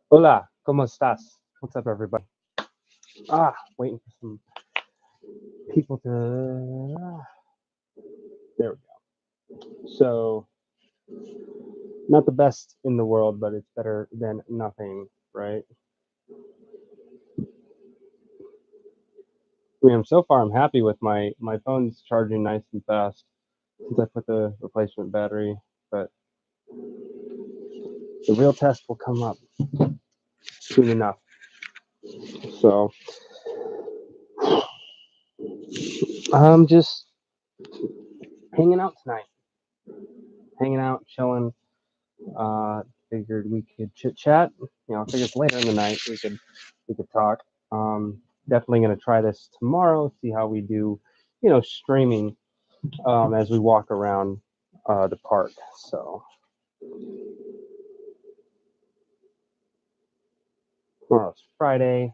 Hola, ¿cómo estás? What's up, everybody? Waiting for some people to. There we go. So, not the best in the world, but it's better than nothing, right? I mean, so far I'm happy with my phone's charging nice and fast since I put the replacement battery, but the real test will come up soon enough. So, I'm just hanging out tonight, hanging out, chilling. Figured we could chit chat. I figured it's later in the night we could talk. Definitely gonna try this tomorrow. See how we do. Streaming as we walk around the park. So tomorrow's Friday.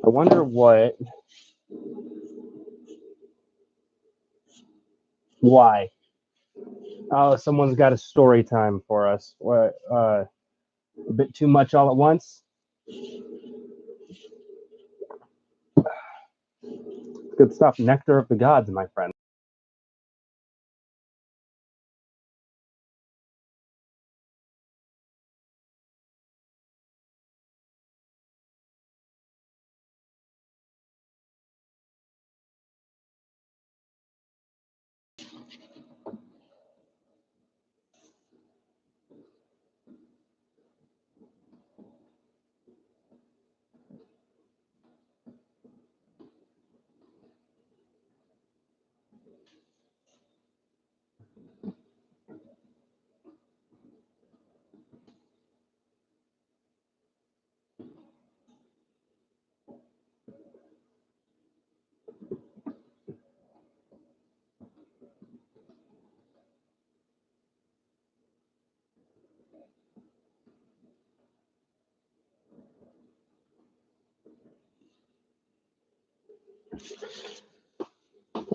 I wonder why. Oh, someone's got a story time for us. What? A bit too much all at once. Good stuff. Nectar of the gods, my friend.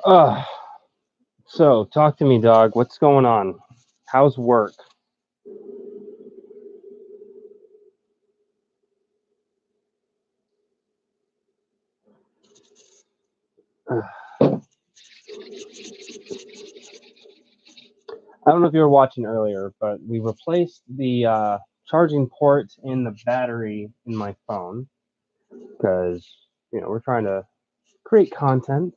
Uh, so talk to me, dog. What's going on? How's work? I don't know if you were watching earlier, but we replaced the charging port in the battery in my phone because we're trying to create content.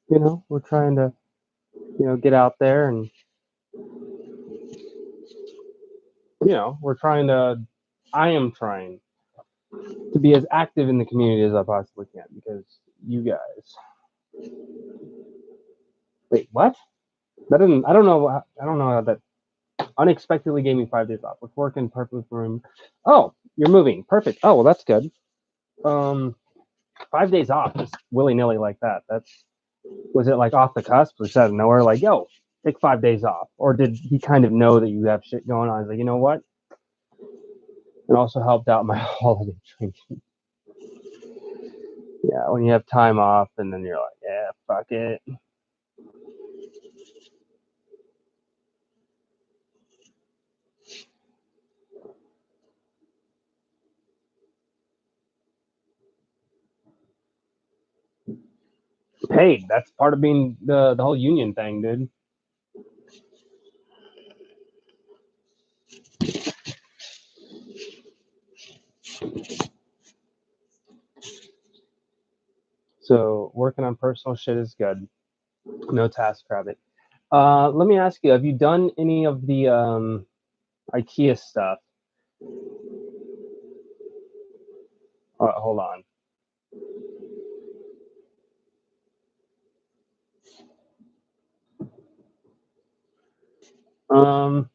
We're trying to get out there and we're trying to. I am trying to be as active in the community as I possibly can because you guys. Wait, what? That didn't. I don't know. I don't know how that unexpectedly gave me 5 days off. Let's work in perfect room. Oh, you're moving. Perfect. Oh, well, that's good. Um, 5 days off, just willy nilly like that. Was it like off the cusp or out of nowhere? Like, yo, take 5 days off, or did he kind of know that you have shit going on? He's like, you know what? It also helped out my holiday drinking. Yeah, when you have time off, and then you're like, yeah, fuck it. Paid. That's part of being the whole union thing, dude. So working on personal shit is good. No task rabbit. Let me ask you: have you done any of the IKEA stuff? Hold on. Um.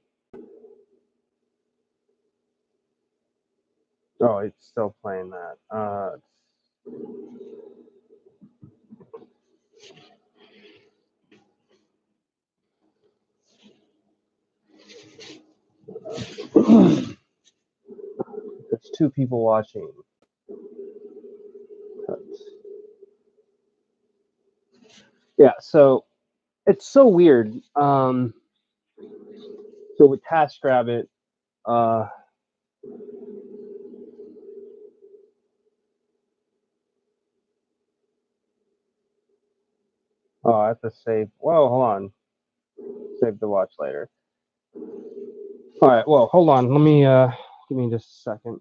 Oh, it's still playing that. There's two people watching. Yeah, so it's so weird. So with TaskRabbit, uh, Oh, I have to save. Whoa, hold on. Save the watch later. All right. Well, hold on. Let me give me just a second.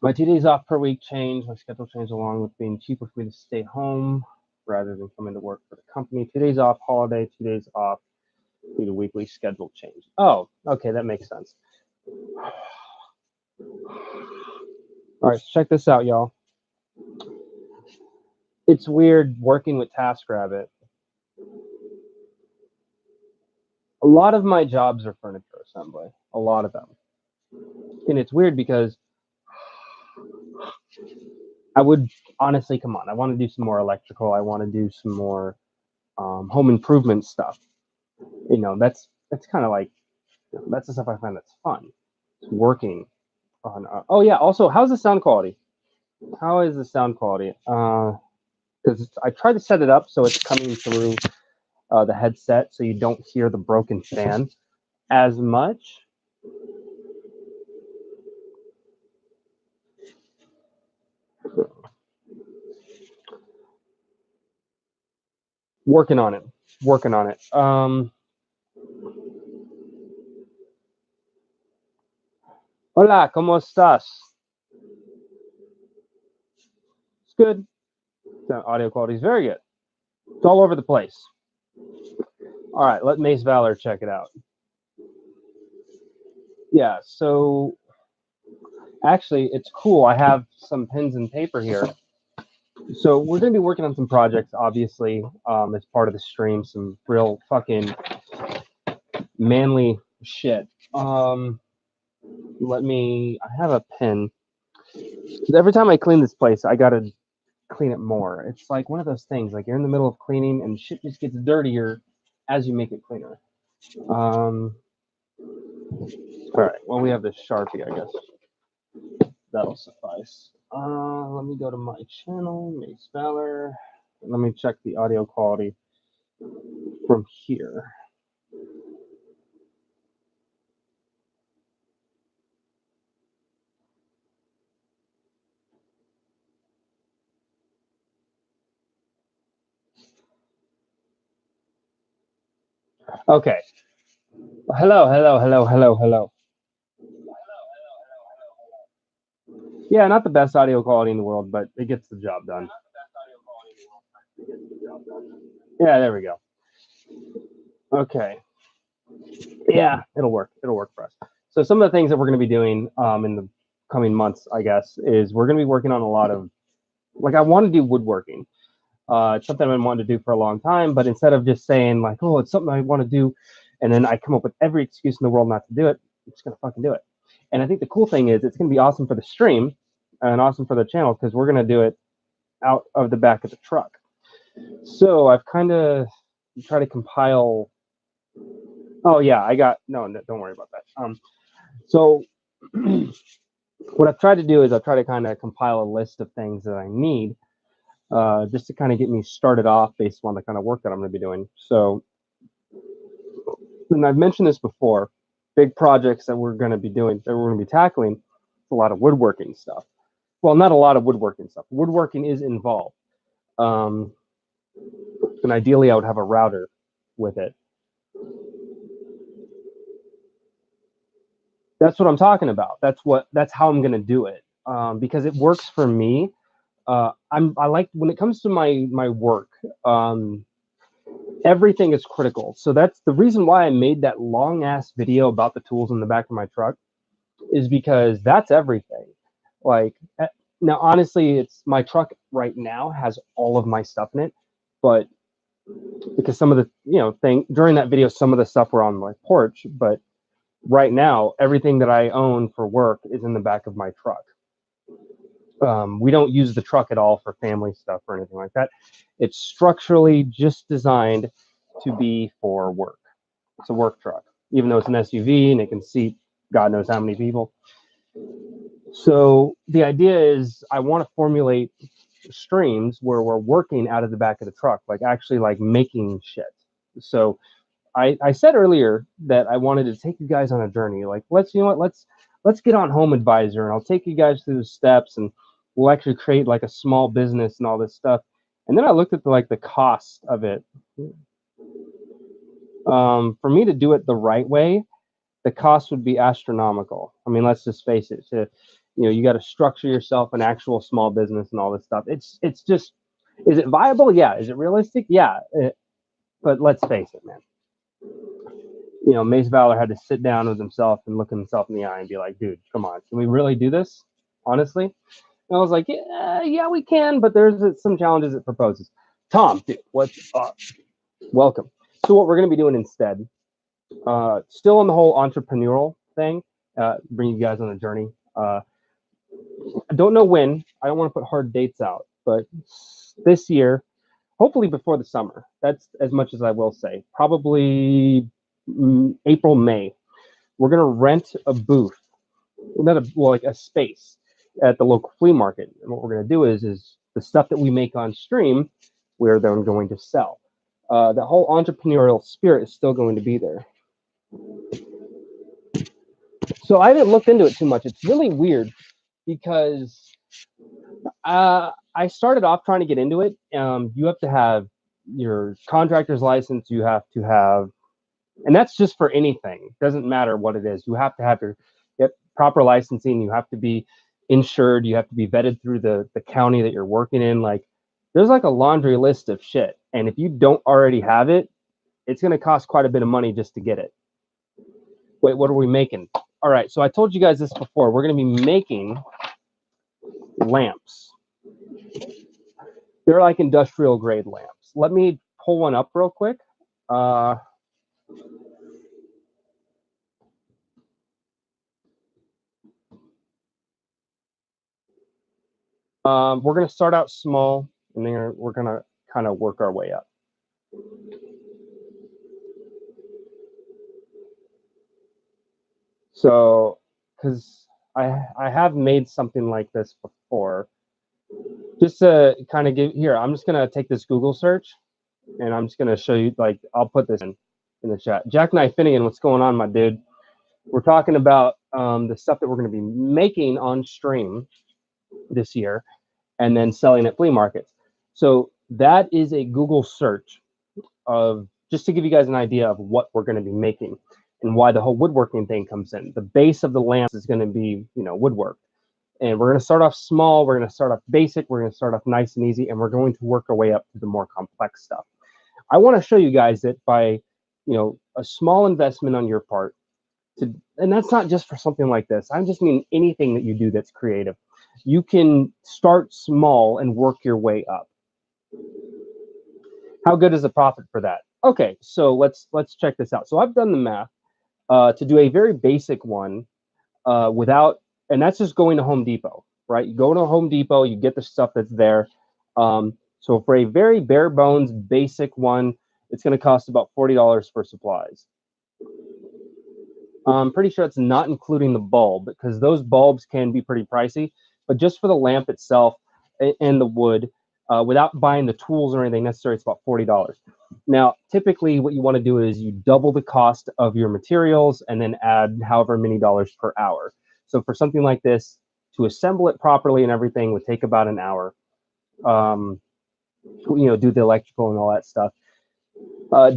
My 2 days off per week changed. My schedule changed along with being cheaper for me to stay home rather than come into work for the company. 2 days off holiday, 2 days off due to weekly schedule change. Oh, okay, that makes sense. All right, so check this out, y'all. It's weird working with TaskRabbit. A lot of my jobs are furniture assembly, a lot of them. And it's weird because I would honestly, come on, I want to do some more electrical. I want to do some more home improvement stuff. You know, that's kind of like, that's the stuff I find that's fun. It's working on. Oh yeah. Also, how's the sound quality? How is the sound quality? Because I tried to set it up so it's coming through the headset, so you don't hear the broken fan as much. Working on it. Working on it. Hola, ¿cómo estás? It's good. The audio quality is very good. It's all over the place. All right, let Mace Valor check it out. Yeah, so actually, it's cool. I have some pens and paper here. So we're going to be working on some projects, obviously, as part of the stream. Some real fucking manly shit. I have a pen. Every time I clean this place, I got to clean it more. It's like one of those things, like you're in the middle of cleaning and shit just gets dirtier as you make it cleaner. All right, well, we have this Sharpie, I guess. That'll suffice. Let me go to my channel, Mace Valor. Let me check the audio quality from here. Okay. Hello, hello, hello, hello, hello. Yeah, not the best audio quality in the world, but it gets the job done. Yeah, there we go. Okay. Yeah, it'll work. It'll work for us. So some of the things that we're going to be doing in the coming months, I guess, is we're going to be working on a lot of, like, I want to do woodworking. It's something I've been wanting to do for a long time, but instead of just saying like, oh, it's something I want to do, and then I come up with every excuse in the world not to do it, I'm just going to fucking do it. And I think the cool thing is it's going to be awesome for the stream and awesome for the channel because we're going to do it out of the back of the truck. So I've kind of tried to compile. Oh yeah, I got no. Don't worry about that. So what I've tried to do is I've tried to kind of compile a list of things that I need, just to kind of get me started off based on the kind of work that I'm going to be doing. So, and I've mentioned this before, big projects that we're going to be doing, that we're going to be tackling, a lot of woodworking stuff. Well, not a lot of woodworking stuff. Woodworking is involved. And ideally, I would have a router with it. That's what I'm talking about. That's how I'm going to do it, because it works for me. I like when it comes to my work. Everything is critical. So that's the reason why I made that long ass video about the tools in the back of my truck, is because that's everything. Like, now, honestly, it's my truck right now has all of my stuff in it, but because some of the thing during that video, some of the stuff were on my porch, but right now everything that I own for work is in the back of my truck. We don't use the truck at all for family stuff or anything like that. It's structurally just designed to be for work. It's a work truck, even though it's an SUV and it can seat God knows how many people. So the idea is I want to formulate streams where we're working out of the back of the truck, like actually like making shit. So I said earlier that I wanted to take you guys on a journey. Like, let's get on Home Advisor and I'll take you guys through the steps and we'll actually create like a small business and all this stuff. And then I looked at the cost of it. For me to do it the right way, the cost would be astronomical. I mean, let's just face it. You got to structure yourself an actual small business and all this stuff. It's just, is it viable? Yeah. Is it realistic? Yeah. But let's face it, man. Mace Valor had to sit down with himself and look himself in the eye and be like, dude, come on, can we really do this? Honestly. And I was like, yeah, we can, but there's some challenges it proposes. Tom, dude, what's up? Welcome. So what we're going to be doing instead, still on the whole entrepreneurial thing, bring you guys on a journey. I don't know when. I don't want to put hard dates out, but this year, hopefully before the summer. That's as much as I will say. Probably April, May. We're going to rent a booth, like a space at the local flea market. And what we're going to do is the stuff that we make on stream, we're then going to sell. The whole entrepreneurial spirit is still going to be there. So I haven't looked into it too much. It's really weird because I started off trying to get into it. You have to have your contractor's license. You have to have, and that's just for anything. It doesn't matter what it is. You have to have your proper licensing. You have to be insured. You have to be vetted through the county that you're working in. Like, there's like a laundry list of shit. And if you don't already have it, it's going to cost quite a bit of money just to get it. Wait, what are we making? All right, so I told you guys this before. We're going to be making lamps. They're like industrial grade lamps. Let me pull one up real quick. We're going to start out small, and then we're going to kind of work our way up. So, because I have made something like this before, just to kind of give here, I'm just going to take this Google search, and I'm just going to show you, like, I'll put this in the chat. Jack Knight Finnegan, what's going on, my dude? We're talking about the stuff that we're going to be making on stream this year and then selling at flea markets. So that is a Google search of, just to give you guys an idea of what we're going to be making and why the whole woodworking thing comes in. The base of the lamps is going to be, woodwork. And we're going to start off small. We're going to start off basic. We're going to start off nice and easy. And we're going to work our way up to the more complex stuff. I want to show you guys that by, a small investment on your part, and that's not just for something like this. I just mean anything that you do that's creative. You can start small and work your way up. How good is the profit for that? Okay, so let's check this out. So I've done the math to do a very basic one without, and that's just going to Home Depot, right? You go to Home Depot, you get the stuff that's there. So for a very bare bones basic one, it's going to cost about $40 for supplies. I'm pretty sure it's not including the bulb, because those bulbs can be pretty pricey. But just for the lamp itself and the wood, without buying the tools or anything necessary, it's about $40. Now, typically what you want to do is you double the cost of your materials and then add however many dollars per hour. So for something like this, to assemble it properly and everything would take about an hour. Do the electrical and all that stuff.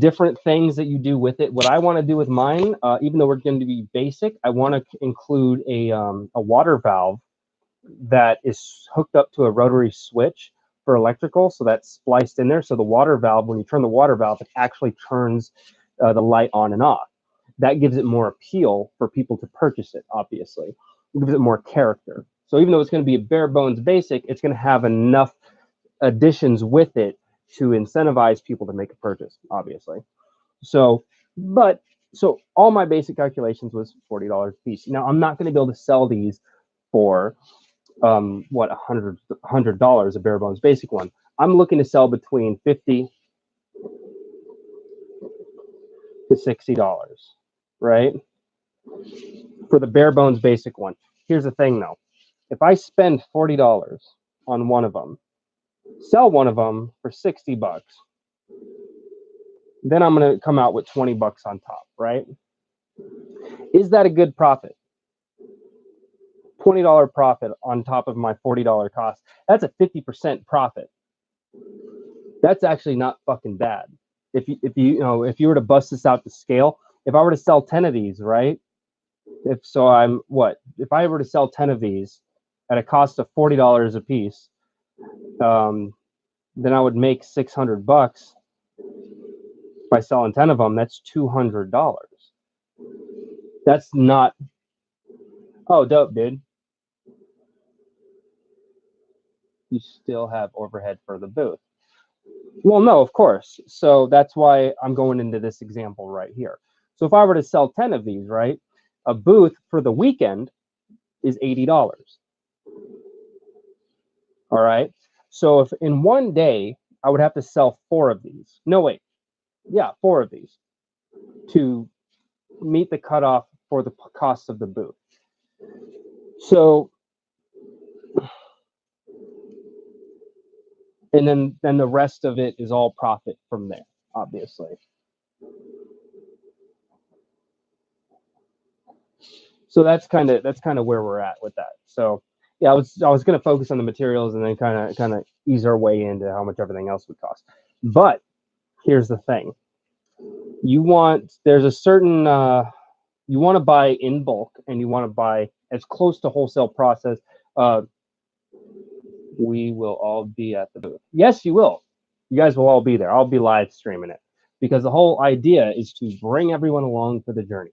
Different things that you do with it. What I want to do with mine, even though we're going to be basic, I want to include a water valve that is hooked up to a rotary switch for electrical. So that's spliced in there. So the water valve, when you turn the water valve, it actually turns the light on and off. That gives it more appeal for people to purchase it, obviously. It gives it more character. So even though it's going to be a bare bones basic, it's going to have enough additions with it to incentivize people to make a purchase, obviously. So all my basic calculations was $40 a piece. Now, I'm not going to be able to sell these for $100 a bare bones basic one. I'm looking to sell between $50 to $60, right? For the bare bones basic one. Here's the thing though. If I spend $40 on one of them, sell one of them for $60, then I'm going to come out with $20 on top, right? Is that a good profit? $20 profit on top of my $40 cost. That's a 50% profit. That's actually not fucking bad. If you were to bust this out to scale, if I were to sell 10 of these, right? If I were to sell 10 of these at a cost of $40 a piece, then I would make $600 by selling 10 of them. That's $200. That's not, oh, dope, dude. You still have overhead for the booth. Well, no, of course. So that's why I'm going into this example right here. So if I were to sell 10 of these, right, a booth for the weekend is $80. All right. So if in one day I would have to sell 4 of these. No, wait. Yeah, 4 of these to meet the cutoff for the cost of the booth. So, and then the rest of it is all profit from there, obviously. So that's kind of where we're at with that. So yeah, I was going to focus on the materials and then kind of ease our way into how much everything else would cost. But here's the thing: there's a certain you want to buy in bulk and you want to buy as close to wholesale process. We will all be at the booth. Yes, you will. You guys will all be there. I'll be live streaming it because the whole idea is to bring everyone along for the journey.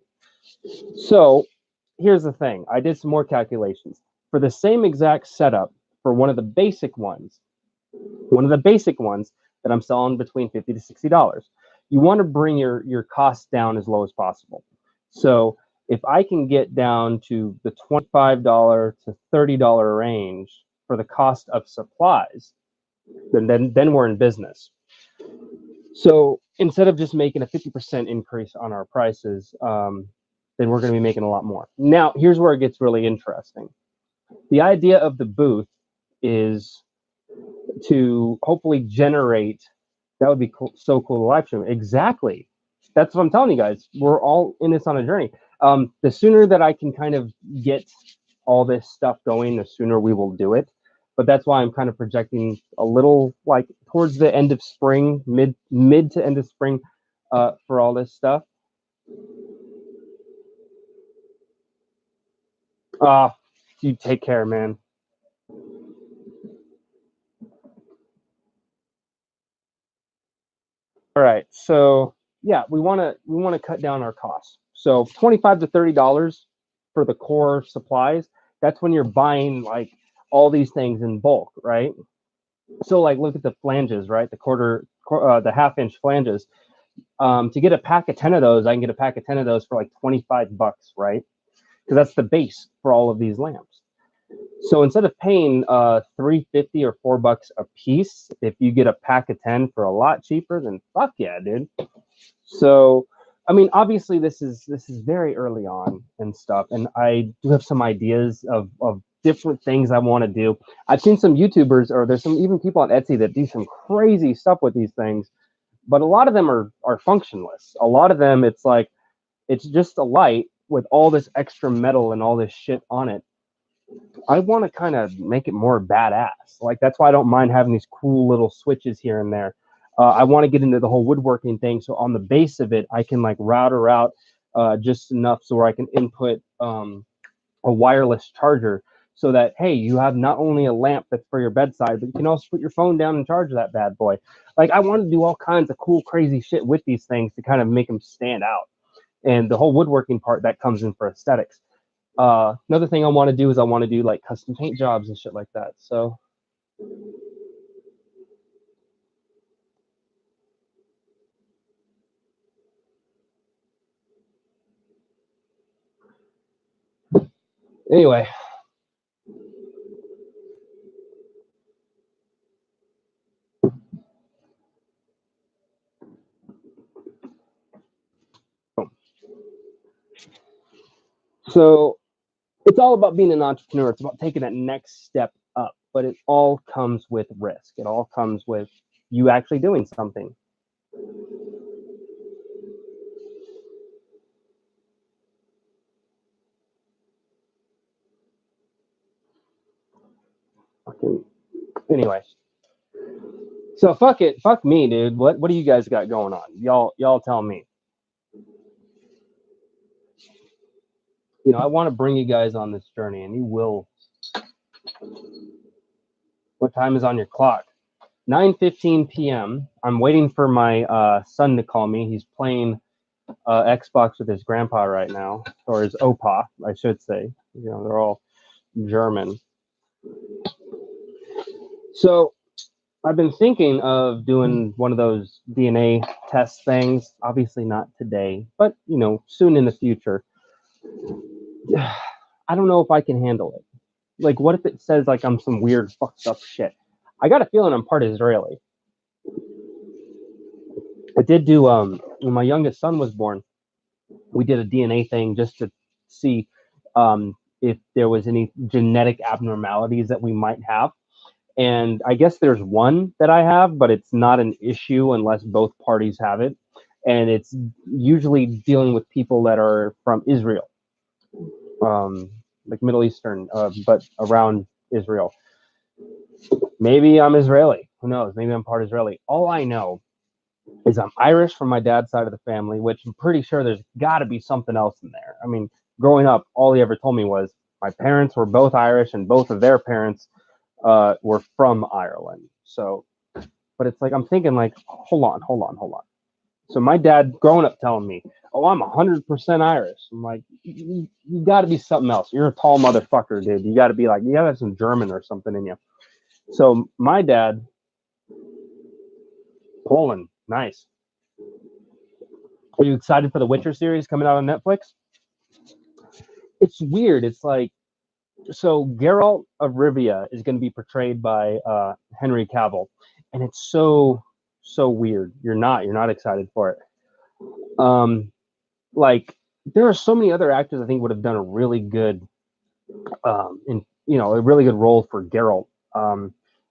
So here's the thing. I did some more calculations. For the same exact setup for one of the basic ones that I'm selling between $50 to $60, you want to bring your costs down as low as possible. So if I can get down to the $25 to $30 range for the cost of supplies, then we're in business. So instead of just making a 50% increase on our prices, then we're going to be making a lot more. Now, here's where it gets really interesting. The idea of the booth is to hopefully generate. That would be cool, so cool to live stream. Exactly. That's what I'm telling you guys. We're all in this on a journey. The sooner that I can kind of get all this stuff going, the sooner we will do it. But that's why I'm kind of projecting a little like towards the end of spring, mid to end of spring, for all this stuff. You take care, man. All right. So yeah, we want to cut down our costs. So $25 to $30 for the core supplies. That's when you're buying like all these things in bulk, right? So like look at the flanges, right? The half-inch flanges. To get a pack of 10 of those, I can get a pack of 10 of those for like $25, right? Because that's the base for all of these lamps. So instead of paying $3.50 or $4 a piece, if you get a pack of 10 for a lot cheaper, then fuck yeah, dude. So I mean, obviously this is very early on and stuff, and I do have some ideas of different things I want to do. I've seen some YouTubers, or there's some even people on Etsy that do some crazy stuff with these things, but a lot of them are functionless. A lot of them, it's like it's just a light with all this extra metal and all this shit on it. I want to kind of make it more badass. Like that's why I don't mind having these cool little switches here and there. I want to get into the whole woodworking thing. So on the base of it, I can like router out just enough so where I can input a wireless charger, so that hey, you have not only a lamp that's for your bedside, but you can also put your phone down and charge that bad boy. Like I want to do all kinds of cool, crazy shit with these things to kind of make them stand out. And the whole woodworking part that comes in for aesthetics. Another thing I want to do is I want to do like custom paint jobs and shit like that. So anyway, so it's all about being an entrepreneur. It's about taking that next step up, but it all comes with risk. It all comes with you actually doing something. Anyway, so fuck it, fuck me, dude. What do you guys got going on? Y'all tell me. You know, I want to bring you guys on this journey, and you will. What time is on your clock? 9:15 p.m. I'm waiting for my son to call me. He's playing Xbox with his grandpa right now, or his opa, I should say. You know, they're all German. So I've been thinking of doing one of those DNA test things. Obviously not today, but you know, soon in the future. I don't know if I can handle it. Like, what if it says like I'm some weird fucked up shit? I got a feeling I'm part Israeli. I did do when my youngest son was born, we did a DNA thing just to see if there was any genetic abnormalities that we might have. And I guess there's one that I have, but it's not an issue unless both parties have it. And it's usually dealing with people that are from Israel, like Middle Eastern, but around Israel. Maybe I'm Israeli. Who knows? Maybe I'm part Israeli. All I know is I'm Irish from my dad's side of the family, which I'm pretty sure there's got to be something else in there. I mean, growing up, all he ever told me was my parents were both Irish and both of their parents were from Ireland. So, but it's like, I'm thinking like, hold on. So my dad growing up telling me, oh, I'm 100% Irish. I'm like, you got to be something else. You're a tall motherfucker, dude. You got to be like, you got to have some German or something in you. So my dad, Poland, nice. Are you excited for the Witcher series coming out on Netflix? It's weird. It's like, so Geralt of Rivia is going to be portrayed by Henry Cavill, and it's so weird. You're not excited for it. Like there are so many other actors I think would have done a really good, a really good role for Geralt.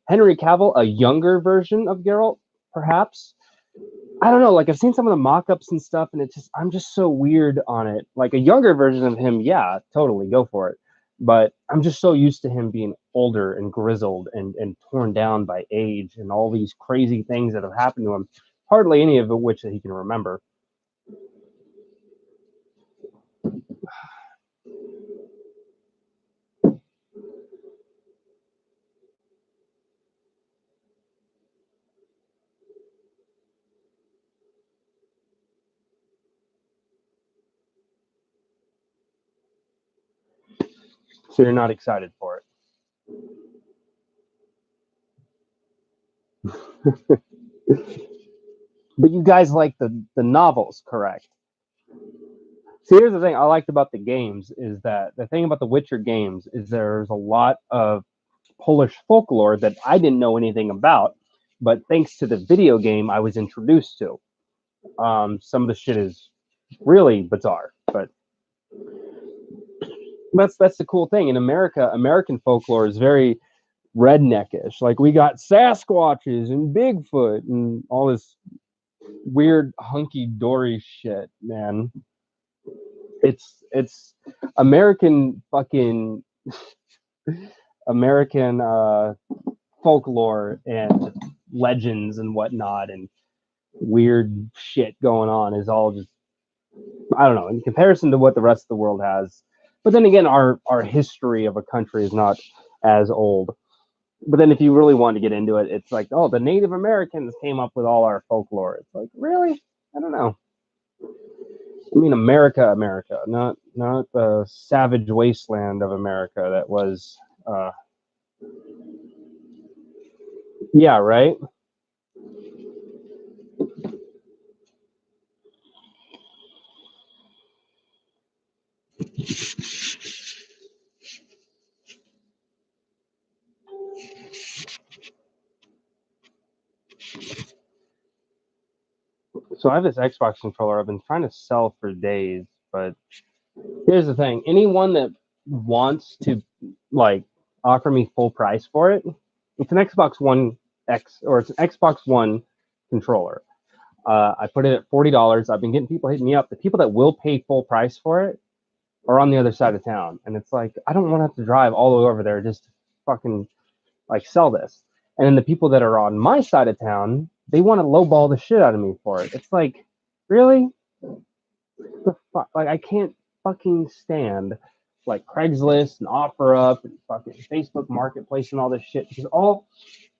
Henry Cavill, a younger version of Geralt, perhaps. I don't know. Like I've seen some of the mock-ups and stuff, and I'm just so weird on it. Like a younger version of him, yeah, totally go for it. But I'm just so used to him being older and grizzled and torn down by age and all these crazy things that have happened to him. Hardly any of which that he can remember. So you're not excited for it. But you guys like the novels, correct? See, here's the thing I liked about the games is that the thing about the Witcher games is there's a lot of Polish folklore that I didn't know anything about, but thanks to the video game I was introduced to. Some of the shit is really bizarre, but that's the cool thing. In America, American folklore is very redneckish. Like we got Sasquatches and Bigfoot and all this weird hunky dory shit, man. It's American fucking American folklore and legends and whatnot and weird shit going on is all just I don't know in comparison to what the rest of the world has. But then again, our history of a country is not as old. But then if you really want to get into it, it's like, oh, the Native Americans came up with all our folklore. It's like, really? I don't know. I mean, America, not the savage wasteland of America that was. Yeah, right. So I have this Xbox controller I've been trying to sell for days, but here's the thing: anyone that wants to like offer me full price for it, it's an Xbox One X or it's an Xbox One controller. I put it at $40. I've been getting people hitting me up. The people that will pay full price for it are on the other side of town, and it's like I don't want to have to drive all the way over there just to fucking like sell this. And then the people that are on my side of town, they want to lowball the shit out of me for it. It's like, really? The fuck? Like, I can't fucking stand like Craigslist and OfferUp and fucking Facebook Marketplace and all this shit, because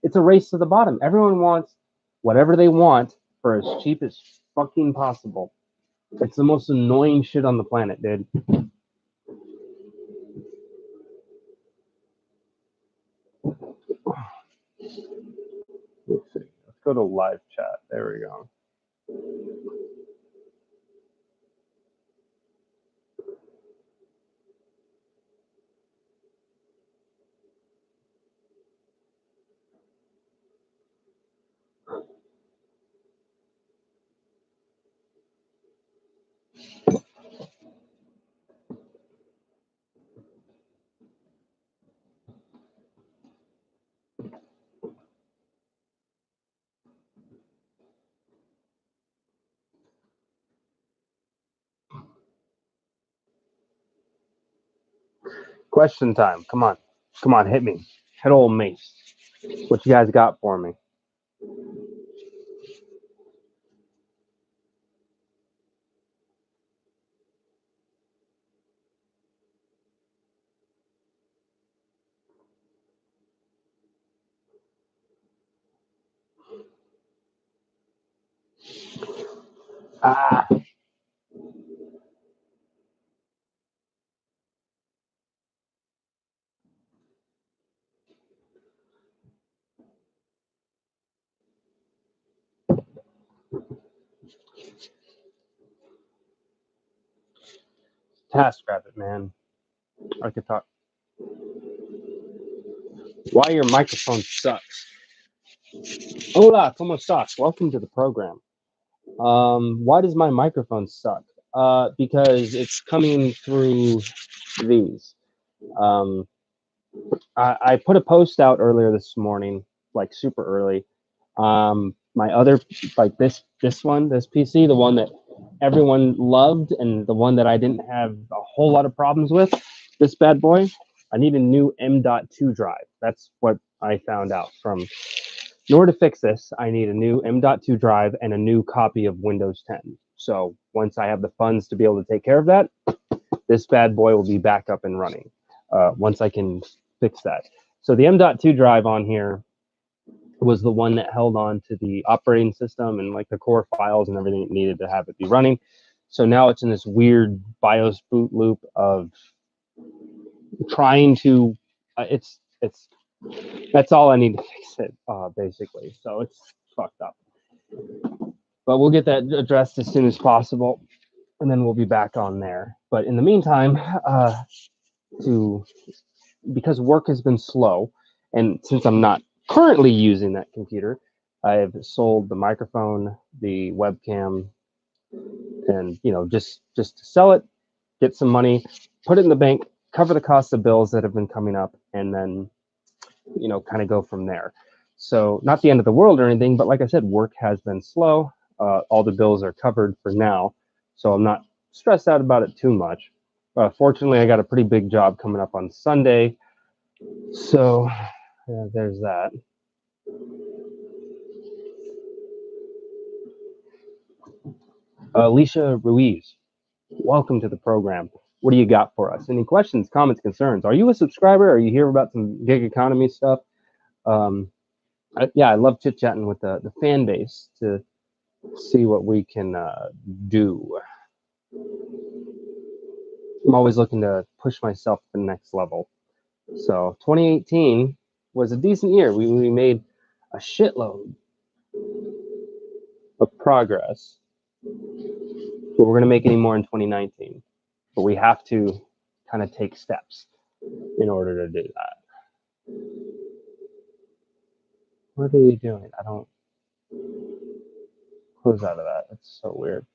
it's a race to the bottom. Everyone wants whatever they want for as cheap as fucking possible. It's the most annoying shit on the planet, dude. Let's see. Let's go to live chat. There we go. Question time. Come on. Come on, hit me. Hit old Mace. What you guys got for me? Ah, TaskRabbit, man. I could talk. Why your microphone sucks. Hola, ¿cómo estás? Welcome to the program. Why does my microphone suck? Because it's coming through these. Um, I put a post out earlier this morning, like super early. My other, like this one, this PC, the one that everyone loved and the one that I didn't have a whole lot of problems with, this bad boy, I need a new M.2 drive. That's what I found out from. In order to fix this, I need a new M.2 drive and a new copy of Windows 10. So once I have the funds to be able to take care of that, this bad boy will be back up and running once I can fix that. So the M.2 drive on here was the one that held on to the operating system and like the core files and everything it needed to have it be running. So now it's in this weird BIOS boot loop of trying to. It's that's all I need to fix it basically. So it's fucked up. But we'll get that addressed as soon as possible, and then we'll be back on there. But in the meantime, to because work has been slow, and since I'm not currently using that computer, I've sold the microphone, the webcam, and just to sell it, get some money, put it in the bank, cover the cost of bills that have been coming up, and then kind of go from there. So not the end of the world or anything, but like I said, work has been slow. All the bills are covered for now, so I'm not stressed out about it too much. Fortunately, I got a pretty big job coming up on Sunday, so yeah, there's that. Alicia Ruiz, welcome to the program. What do you got for us? Any questions, comments, concerns? Are you a subscriber? Are you here about some gig economy stuff? Yeah, I love chit chatting with the fan base to see what we can do. I'm always looking to push myself to the next level. So 2018 was a decent year. We made a shitload of progress, but we're going to make any more in 2019. But we have to kind of take steps in order to do that. What are you doing? I don't close out of that. That's so weird.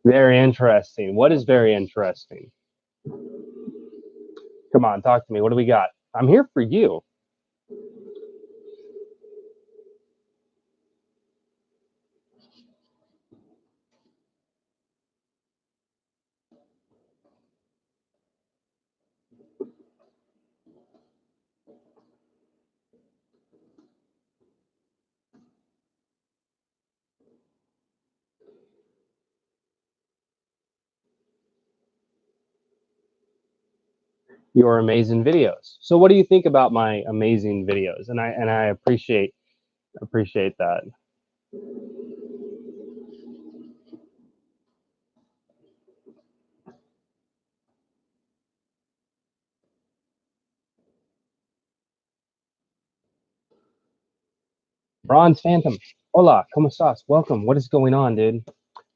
Very interesting. What is very interesting? Come on, talk to me. What do we got? I'm here for you. your amazing videos. So what do you think about my amazing videos? And I appreciate that. Bronze Phantom. Hola, ¿cómo estás? Welcome. What is going on, dude?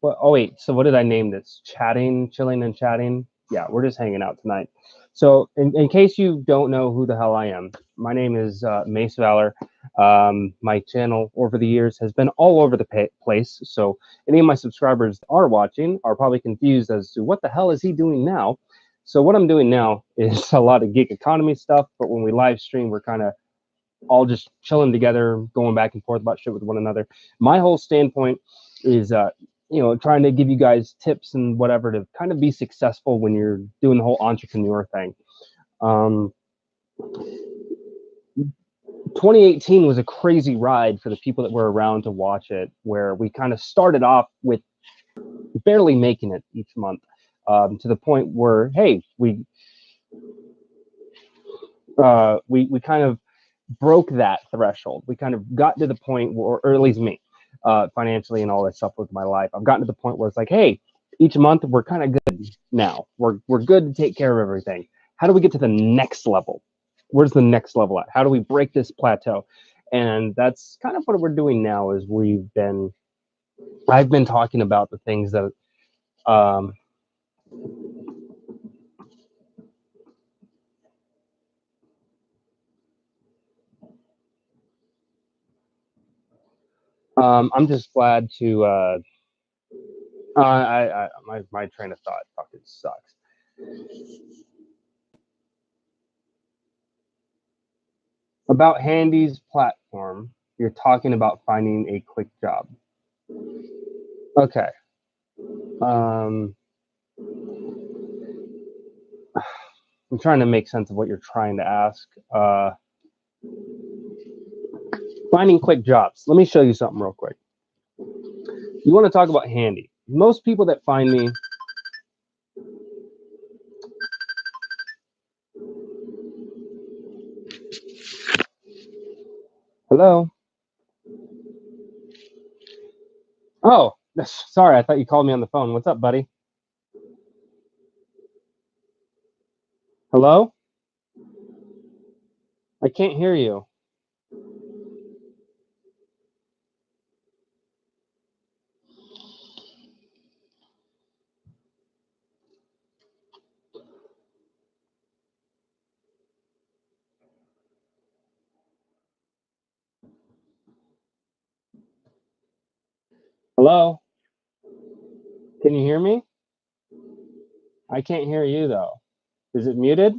Well, oh wait, so what did I name this? Chatting, chilling and chatting. Yeah, we're just hanging out tonight. So in case you don't know who the hell I am, my name is Mace Valor. My channel over the years has been all over the place. So any of my subscribers that are watching are probably confused as to what the hell is he doing now. So what I'm doing now is a lot of gig economy stuff, but when we live stream, we're kind of all just chilling together, going back and forth about shit with one another. My whole standpoint is, trying to give you guys tips and whatever to kind of be successful when you're doing the whole entrepreneur thing. Um, 2018 was a crazy ride for the people that were around to watch it, where we kind of started off with barely making it each month, to the point where, hey, we kind of broke that threshold. We kind of got to the point where, or at least me, financially and all that stuff with my life, I've gotten to the point where it's like, hey, each month we're kind of good now. We're good to take care of everything. How do we get to the next level? Where's the next level at? How do we break this plateau? And that's kind of what we're doing now. Is I've been talking about the things that um, I'm just glad to. My train of thought fucking sucks. About Handy's platform, you're talking about finding a quick job. Okay. Um, I'm trying to make sense of what you're trying to ask. Finding quick jobs. Let me show you something real quick. You want to talk about Handy. Most people that find me. Hello? Oh, sorry. I thought you called me on the phone. What's up, buddy? Hello? I can't hear you. Hello? Can you hear me? I can't hear you, though. Is it muted?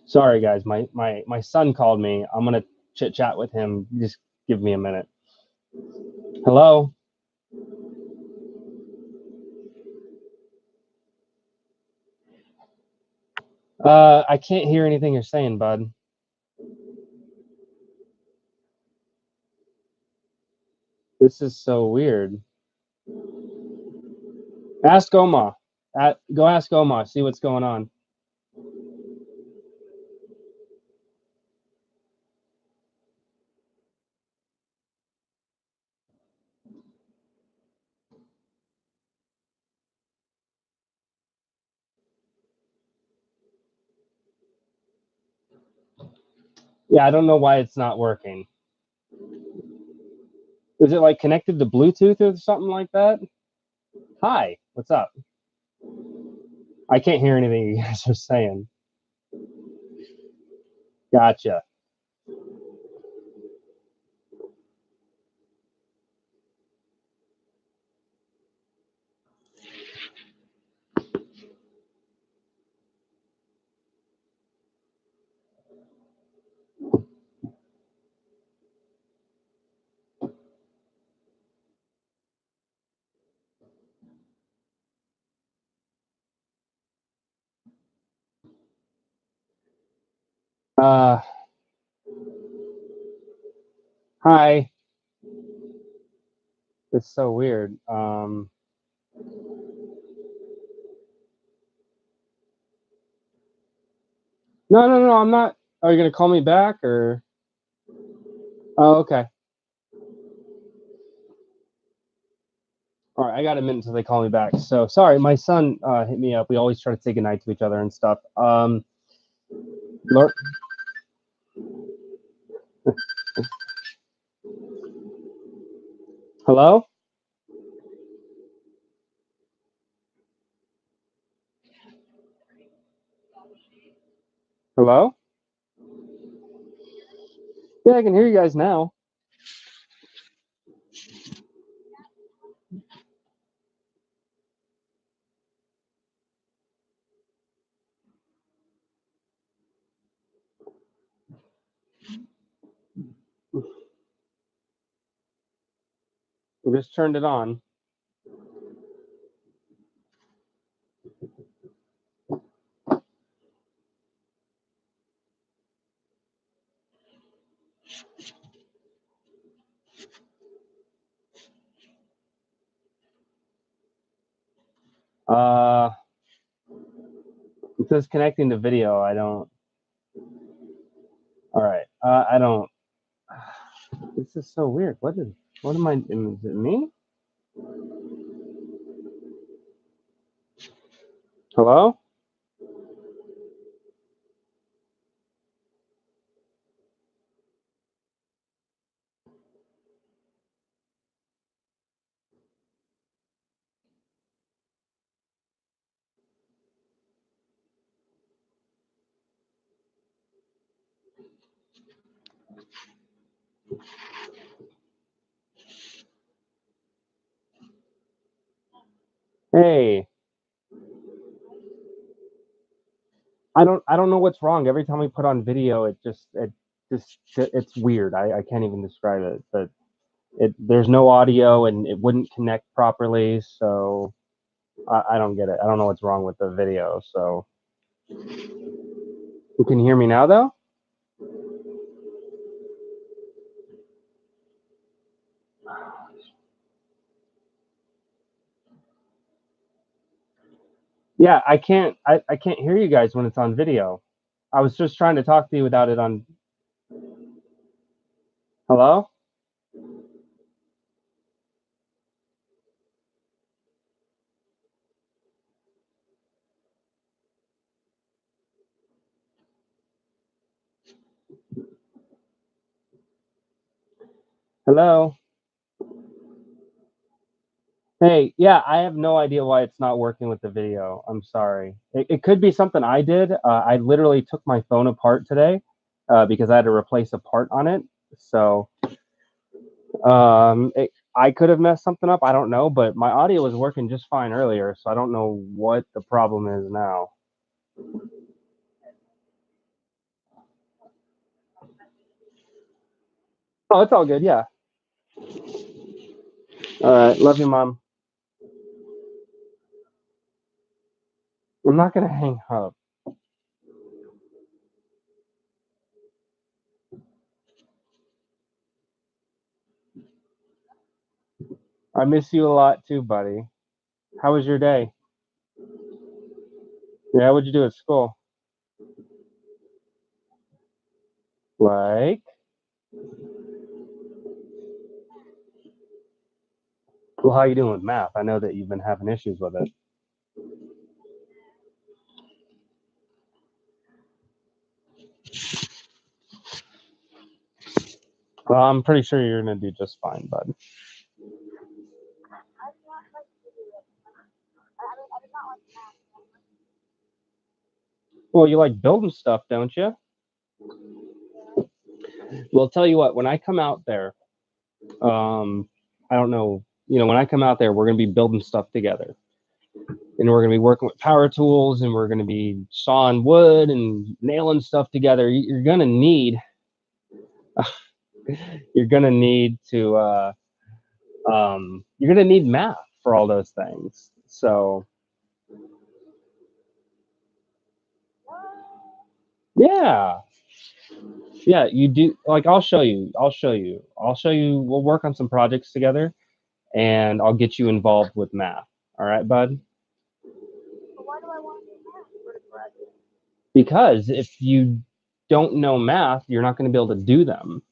Sorry, guys. My son called me. I'm going to chit chat with him. Just give me a minute. Hello? I can't hear anything you're saying, bud. This is so weird. Ask Oma. Go ask Oma. See what's going on. Yeah, I don't know why it's not working. Is it like connected to Bluetooth or something like that? Hi, what's up? I can't hear anything you guys are saying. Gotcha. Uh, Hi. It's so weird. No, no, no. I'm not. Are you gonna call me back or? Oh, okay. All right. I got a minute until they call me back. So sorry, my son hit me up. We always try to say goodnight to each other and stuff. Lord, hello, hello. Yeah, I can hear you guys now. We just turned it on. Uh, it says connecting to video. I don't. All right. I don't. This is so weird. What is? What am I? Is it me? Hello. Hey. I don't know what's wrong. Every time we put on video, it's weird. I can't even describe it. But there's no audio and it wouldn't connect properly. So I don't get it. I don't know what's wrong with the video. So you can hear me now though. Yeah, I can't hear you guys when it's on video. I was just trying to talk to you without it on. Hello. Hello. Hey, yeah, I have no idea why it's not working with the video. I'm sorry. It could be something I did. I literally took my phone apart today because I had to replace a part on it. So I could have messed something up. I don't know, but my audio was working just fine earlier. So I don't know what the problem is now. Oh, it's all good. Yeah. All right. Love you, Mom. I'm not going to hang up. I miss you a lot too, buddy. How was your day? Yeah, what'd you do at school? Like, well, how you doing with math? I know that you've been having issues with it. Well, I'm pretty sure you're gonna do just fine, bud. Well, you like building stuff, don't you? Well, tell you what, when I come out there, I don't know, when I come out there, we're gonna be building stuff together, and we're gonna be working with power tools, and we're gonna be sawing wood and nailing stuff together. You're gonna need to, you're gonna need math for all those things. So yeah. Yeah, you do. Like, I'll show you. I'll show you. I'll show you. We'll work on some projects together, and I'll get you involved with math. All right, bud? But why do I want to do math for the project? Because if you don't know math, you're not going to be able to do them.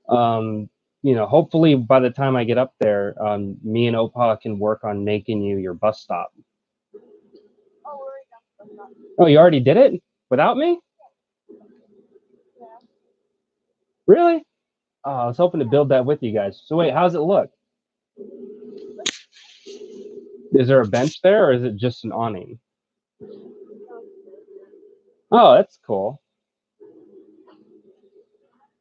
Um, hopefully by the time I get up there, me and Opa can work on making you your bus stop. Oh, we're already done with that. Oh, you already did it without me? Yeah. Really? Oh, I was hoping to build that with you guys. So wait, how's it look? Is there a bench there, or is it just an awning? Oh, that's cool.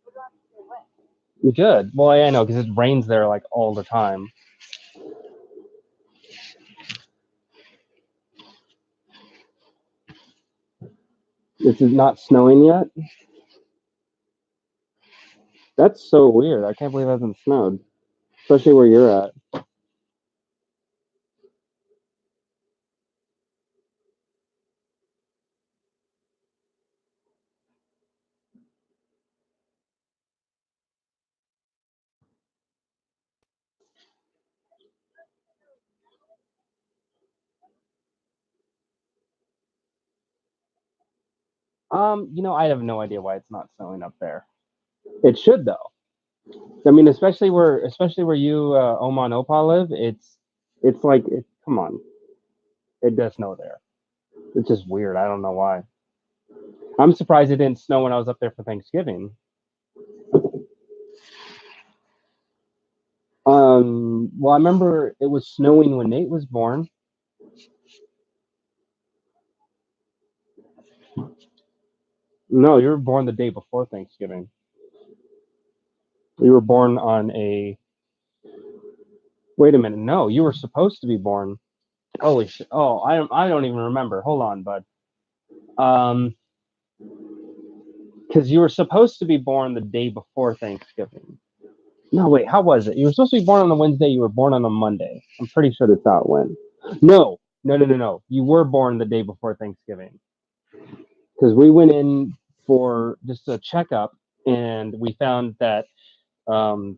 We're going to stay wet. Good. Well, yeah, I know because it rains there like all the time. Is it not snowing yet? That's so weird. I can't believe it hasn't snowed, especially where you're at. I have no idea why it's not snowing up there. It should though. I mean, especially where you, Oma and Opa live. It's like, come on, it does snow there. It's just weird. I don't know why. I'm surprised it didn't snow when I was up there for Thanksgiving. Well, I remember it was snowing when Nate was born. No, you were born the day before Thanksgiving. You were born on a. Wait a minute. No, you were supposed to be born. Holy shit! Oh, I don't even remember. Hold on, bud. Um, because you were supposed to be born the day before Thanksgiving. No, wait. How was it? You were supposed to be born on a Wednesday. You were born on a Monday. I'm pretty sure that's how it went. No, no, no, no, no. You were born the day before Thanksgiving because we went in for just a checkup and we found that um,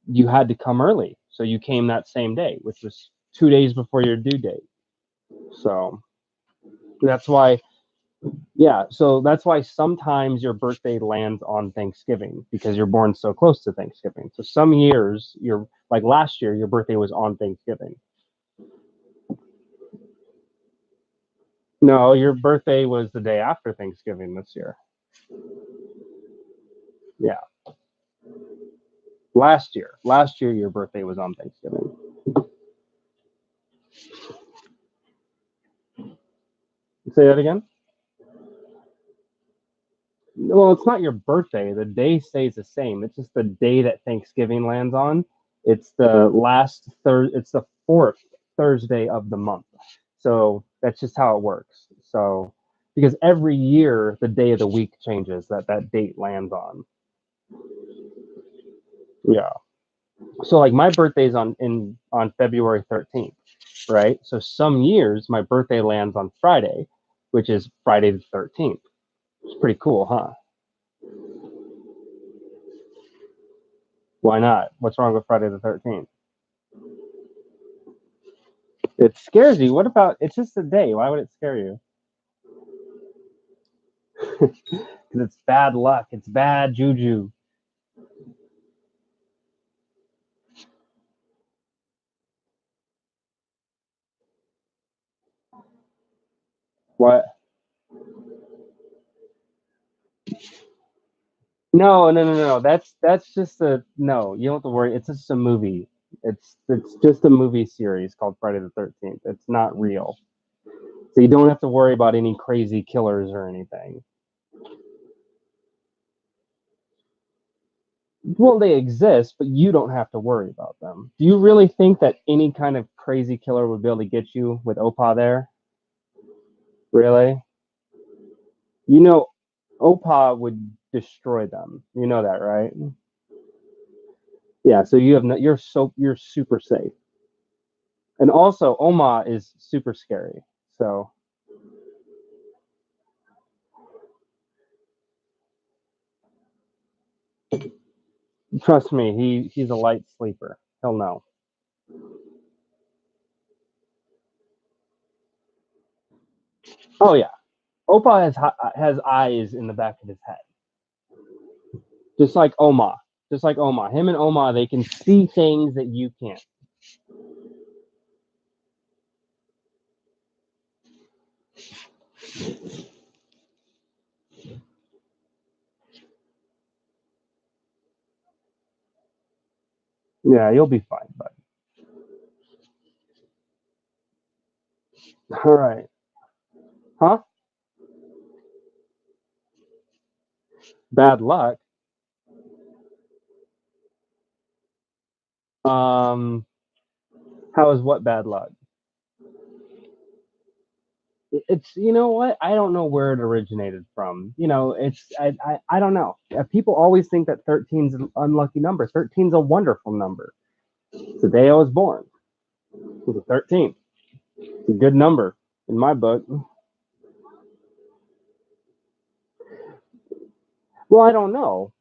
you had to come early. So you came that same day, which was 2 days before your due date. So that's why, yeah. So that's why sometimes your birthday lands on Thanksgiving because you're born so close to Thanksgiving. So some years, you're like last year, your birthday was on Thanksgiving. No, your birthday was the day after Thanksgiving this year. Yeah, last year, your birthday was on Thanksgiving. Say that again. Well, it's not your birthday. The day stays the same. It's just the day that Thanksgiving lands on. It's the last third. It's the fourth Thursday of the month. So that's just how it works. So because every year the day of the week changes that date lands on. Yeah. So like my birthday's on February 13th, right? So some years my birthday lands on Friday, which is Friday the 13th. It's pretty cool, huh? Why not? What's wrong with Friday the 13th? It scares you. What about it's just a day? Why would it scare you? Because it's bad luck. It's bad juju. What? No, no, no, no. That's just a no. You don't have to worry. It's just a movie. It's just a movie series called Friday the 13th. It's not real. So you don't have to worry about any crazy killers or anything. Well, they exist, but you don't have to worry about them. Do you really think that any kind of crazy killer would be able to get you with Opa there? Really? You know, Opa would destroy them. You know that, right? Yeah. So you have no, you're super safe, and also Oma is super scary. So Trust me, he's a light sleeper. He'll know. Oh yeah, Opa has eyes in the back of his head, just like Oma. Just like Oma. Him and Oma, they can see things that you can't. Yeah, you'll be fine, bud. All right. Huh? Bad luck. Um, how is what bad luck? It's you know what, I don't know where it originated from. I don't know. People always think that 13's an unlucky number. 13's a wonderful number. It's the day I was born. It was a 13. It's a good number in my book. Well, I don't know.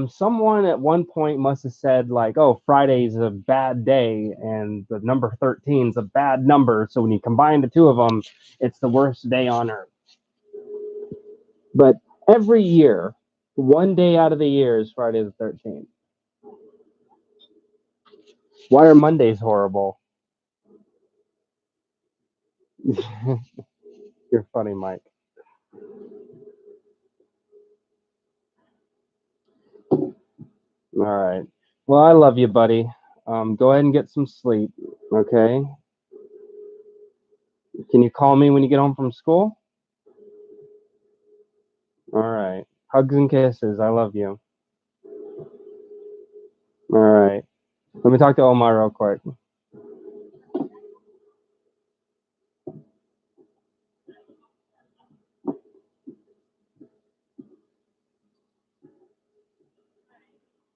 Someone at one point must have said like, "Oh, Friday's a bad day, and the number 13's a bad number. So when you combine the two of them, it's the worst day on earth." But every year, one day out of the year is Friday the 13th. Why are Mondays horrible? You're funny, Mike. All right. Well, I love you, buddy. Go ahead and get some sleep. Okay. Can you call me when you get home from school? All right. Hugs and kisses. I love you. All right. Let me talk to Omar real quick.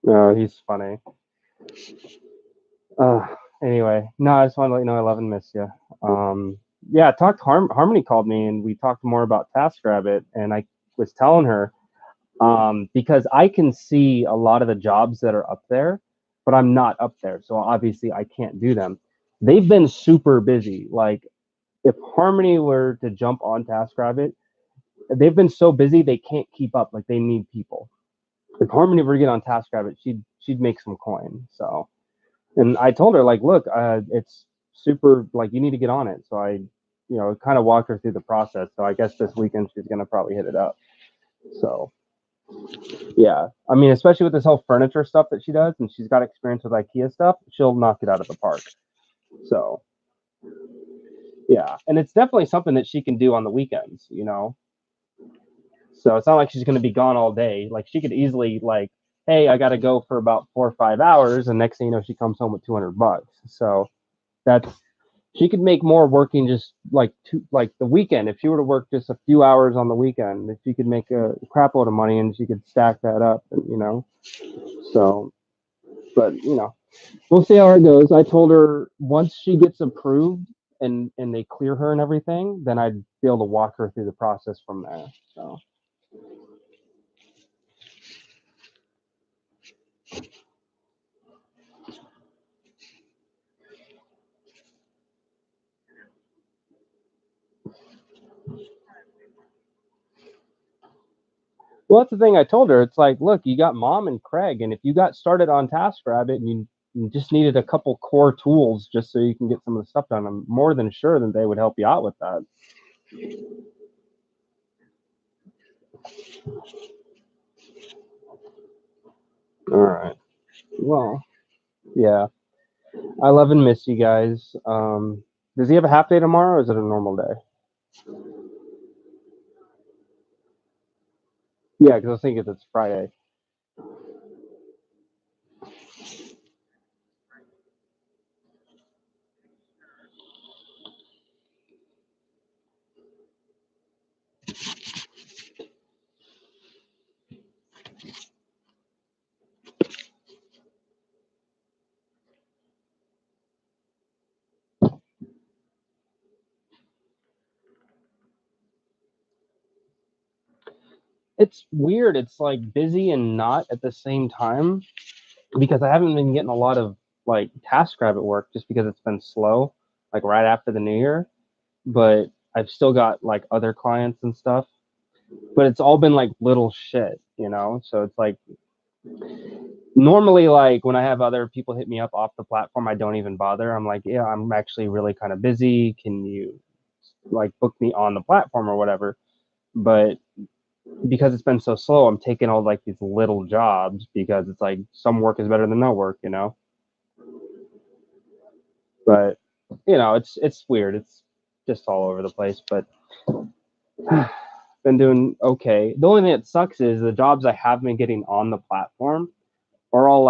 Oh, he's funny. Uh, anyway, no, I just want to let you know I love and miss you. Yeah, talked Harmony called me and we talked more about TaskRabbit, and I was telling her because I can see a lot of the jobs that are up there, but I'm not up there, so obviously I can't do them. They've been super busy. Like if Harmony were to jump on TaskRabbit, they've been so busy they can't keep up. Like they need people. If Harmony were to get on TaskRabbit, she'd make some coin. So, and I told her like, look, it's super like you need to get on it. So kind of walked her through the process. So I guess this weekend she's gonna probably hit it up. So yeah, I mean, especially with this whole furniture stuff that she does, and she's got experience with IKEA stuff, she'll knock it out of the park. So yeah, and it's definitely something that she can do on the weekends. So it's not like she's going to be gone all day. Like she could easily like, hey, I got to go for about 4 or 5 hours, and next thing you know, she comes home with $200. So that's she could make more working just like the weekend. If she were to work just a few hours on the weekend, if she could make a crap load of money and she could stack that up, and. So, but we'll see how it goes. I told her once she gets approved and they clear her and everything, then I'd be able to walk her through the process from there. So. Well, that's the thing I told her. It's like, look, you got Mom and Craig, and if you got started on TaskRabbit and you just needed a couple core tools just so you can get some of the stuff done, I'm more than sure that they would help you out with that. All right. Well, yeah. I love and miss you guys. Does he have a half day tomorrow, or is it a normal day? Yeah, because I was thinking it's Friday. It's weird. It's like busy and not at the same time. because I haven't been getting a lot of like TaskRabbit work just because it's been slow, like right after the new year. But I've still got like other clients and stuff. But it's all been like little shit, you know? So it's like normally like when I have other people hit me up off the platform, I don't even bother. I'm like, yeah, I'm actually really kind of busy. Can you like book me on the platform or whatever? But because it's been so slow, I'm taking all like these little jobs because it's like some work is better than no work, you know? But you know, it's weird. It's just all over the place, but been doing okay. The only thing that sucks is the jobs I have been getting on the platform are all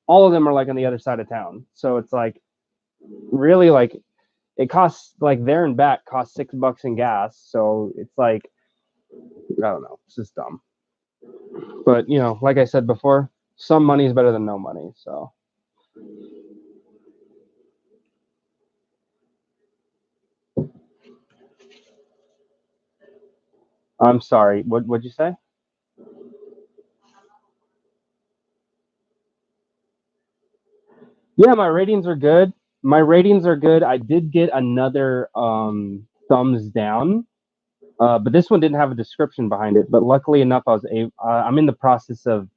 of them are like on the other side of town. So it's like really like it costs like there and back costs $6 in gas. So it's like I don't know. It's just dumb. But you know, like I said before, some money is better than no money. So I'm sorry. What'd you say? Yeah, my ratings are good. My ratings are good. I did get another thumbs down, but this one didn't have a description behind it. But luckily enough, I'm in the process of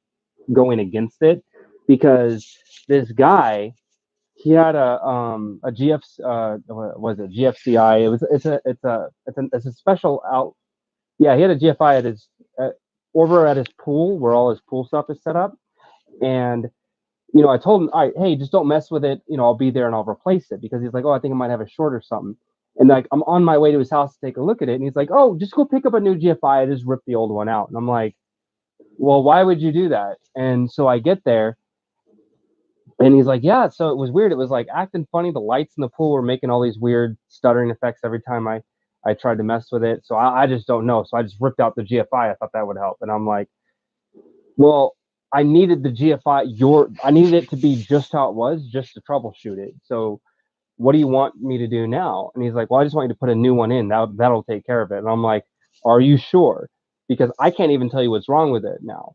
going against it because this guy he had a GF what was it GFCI? It was it's a special out. Yeah, he had a GFI at his over at his pool where all his pool stuff is set up, and you know, I told him, all right, hey, just don't mess with it. You know, I'll be there and I'll replace it because he's like, oh, I think I might have a short or something. And like, I'm on my way to his house to take a look at it. And he's like, oh, just go pick up a new GFI. I just ripped the old one out. And I'm like, well, why would you do that? And so I get there and he's like, yeah. So it was weird. It was like acting funny. The lights in the pool were making all these weird stuttering effects every time I tried to mess with it. So I just don't know. So I just ripped out the GFI. I thought that would help. And I'm like, well, I needed the GFI. I needed it to be just how it was, just to troubleshoot it. So, what do you want me to do now? And he's like, well, I just want you to put a new one in. That'll take care of it. And I'm like, are you sure? Because I can't even tell you what's wrong with it now.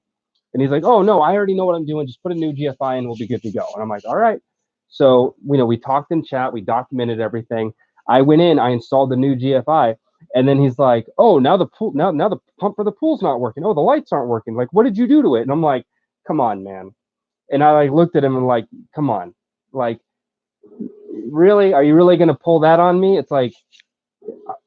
And he's like, oh no, I already know what I'm doing. Just put a new GFI and we'll be good to go. And I'm like, all right. So you know, we talked in chat, we documented everything. I went in, I installed the new GFI, and then he's like, oh, now the pool, now the pump for the pool's not working. Oh, the lights aren't working. Like, what did you do to it? And I'm like, come on, man. And I like looked at him and like, come on, like, really? Are you really gonna pull that on me? It's like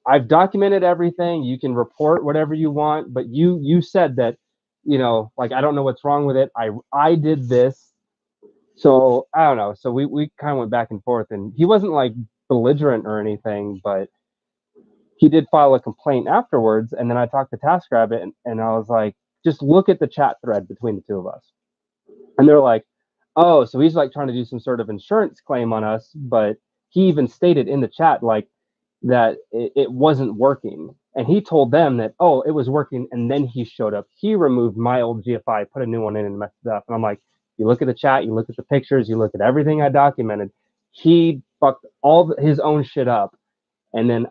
I've documented everything. You can report whatever you want, but you said that, you know, like I don't know what's wrong with it. I did this. So I don't know. So we kind of went back and forth, and he wasn't like belligerent or anything, but he did file a complaint afterwards. And then I talked to TaskRabbit, and I was like, just look at the chat thread between the two of us. And they're like, oh, so he's like trying to do some sort of insurance claim on us, but he even stated in the chat like that it wasn't working. And he told them that, oh, it was working, and then he showed up. He removed my old GFI, put a new one in, and messed it up. And I'm like, you look at the chat, you look at the pictures, you look at everything I documented. He fucked all his own shit up, and then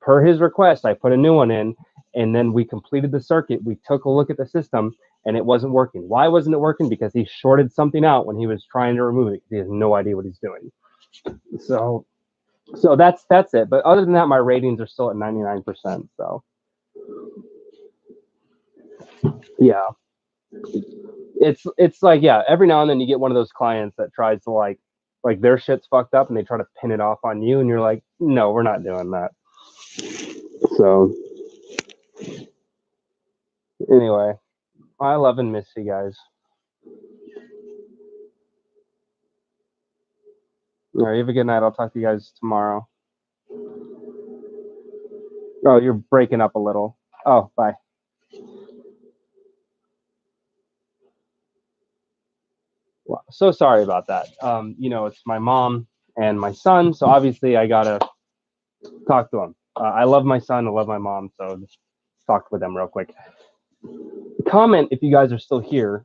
per his request, I put a new one in, and then we completed the circuit. We took a look at the system, and it wasn't working. Why wasn't it working? Because he shorted something out when he was trying to remove it because he has no idea what he's doing. So, so that's it. But other than that, my ratings are still at 99%. So, yeah, it's like yeah. Every now and then you get one of those clients that tries to like their shit's fucked up and they try to pin it off on you, and you're like, no, we're not doing that. So anyway, I love and miss you guys. All right, you have a good night. I'll talk to you guys tomorrow. Oh, you're breaking up a little. Oh, bye. Well, so sorry about that. You know, it's my mom and my son, so obviously I gotta talk to them. I love my son. I love my mom, so just talk with them real quick. Comment if you guys are still here.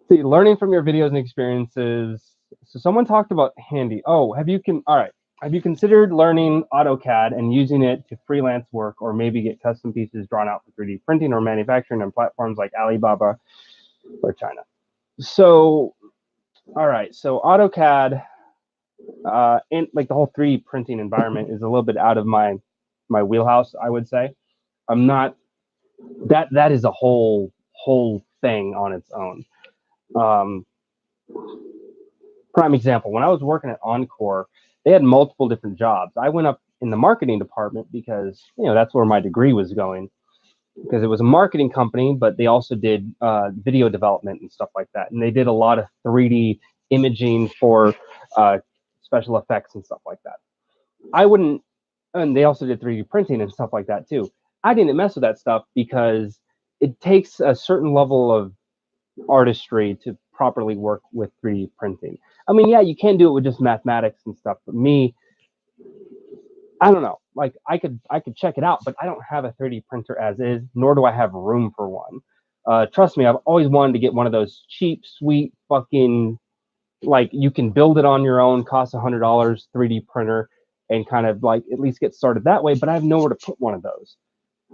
See, learning from your videos and experiences. So someone talked about Handy. Oh, all right. Have you considered learning AutoCAD and using it to freelance work or maybe get custom pieces drawn out for 3D printing or manufacturing on platforms like Alibaba? or China. So, all right. So AutoCAD, and like the whole 3D printing environment is a little bit out of my wheelhouse, I would say. I'm not that is a whole thing on its own. Um, Prime example, when I was working at Encore, they had multiple different jobs. I went up in the marketing department because that's where my degree was going, because it was a marketing company, but they also did video development and stuff like that, and they did a lot of 3D imaging for special effects and stuff like that. I wouldn't, and they also did 3D printing and stuff like that too. I didn't mess with that stuff because it takes a certain level of artistry to properly work with 3D printing. I mean, yeah, you can do it with just mathematics and stuff, but me, I don't know. Like I could check it out, but I don't have a 3D printer as is, nor do I have room for one. Trust me, I've always wanted to get one of those cheap, sweet, fucking, like you can build it on your own, costs $100, 3D printer, and kind of like at least get started that way. But I have nowhere to put one of those.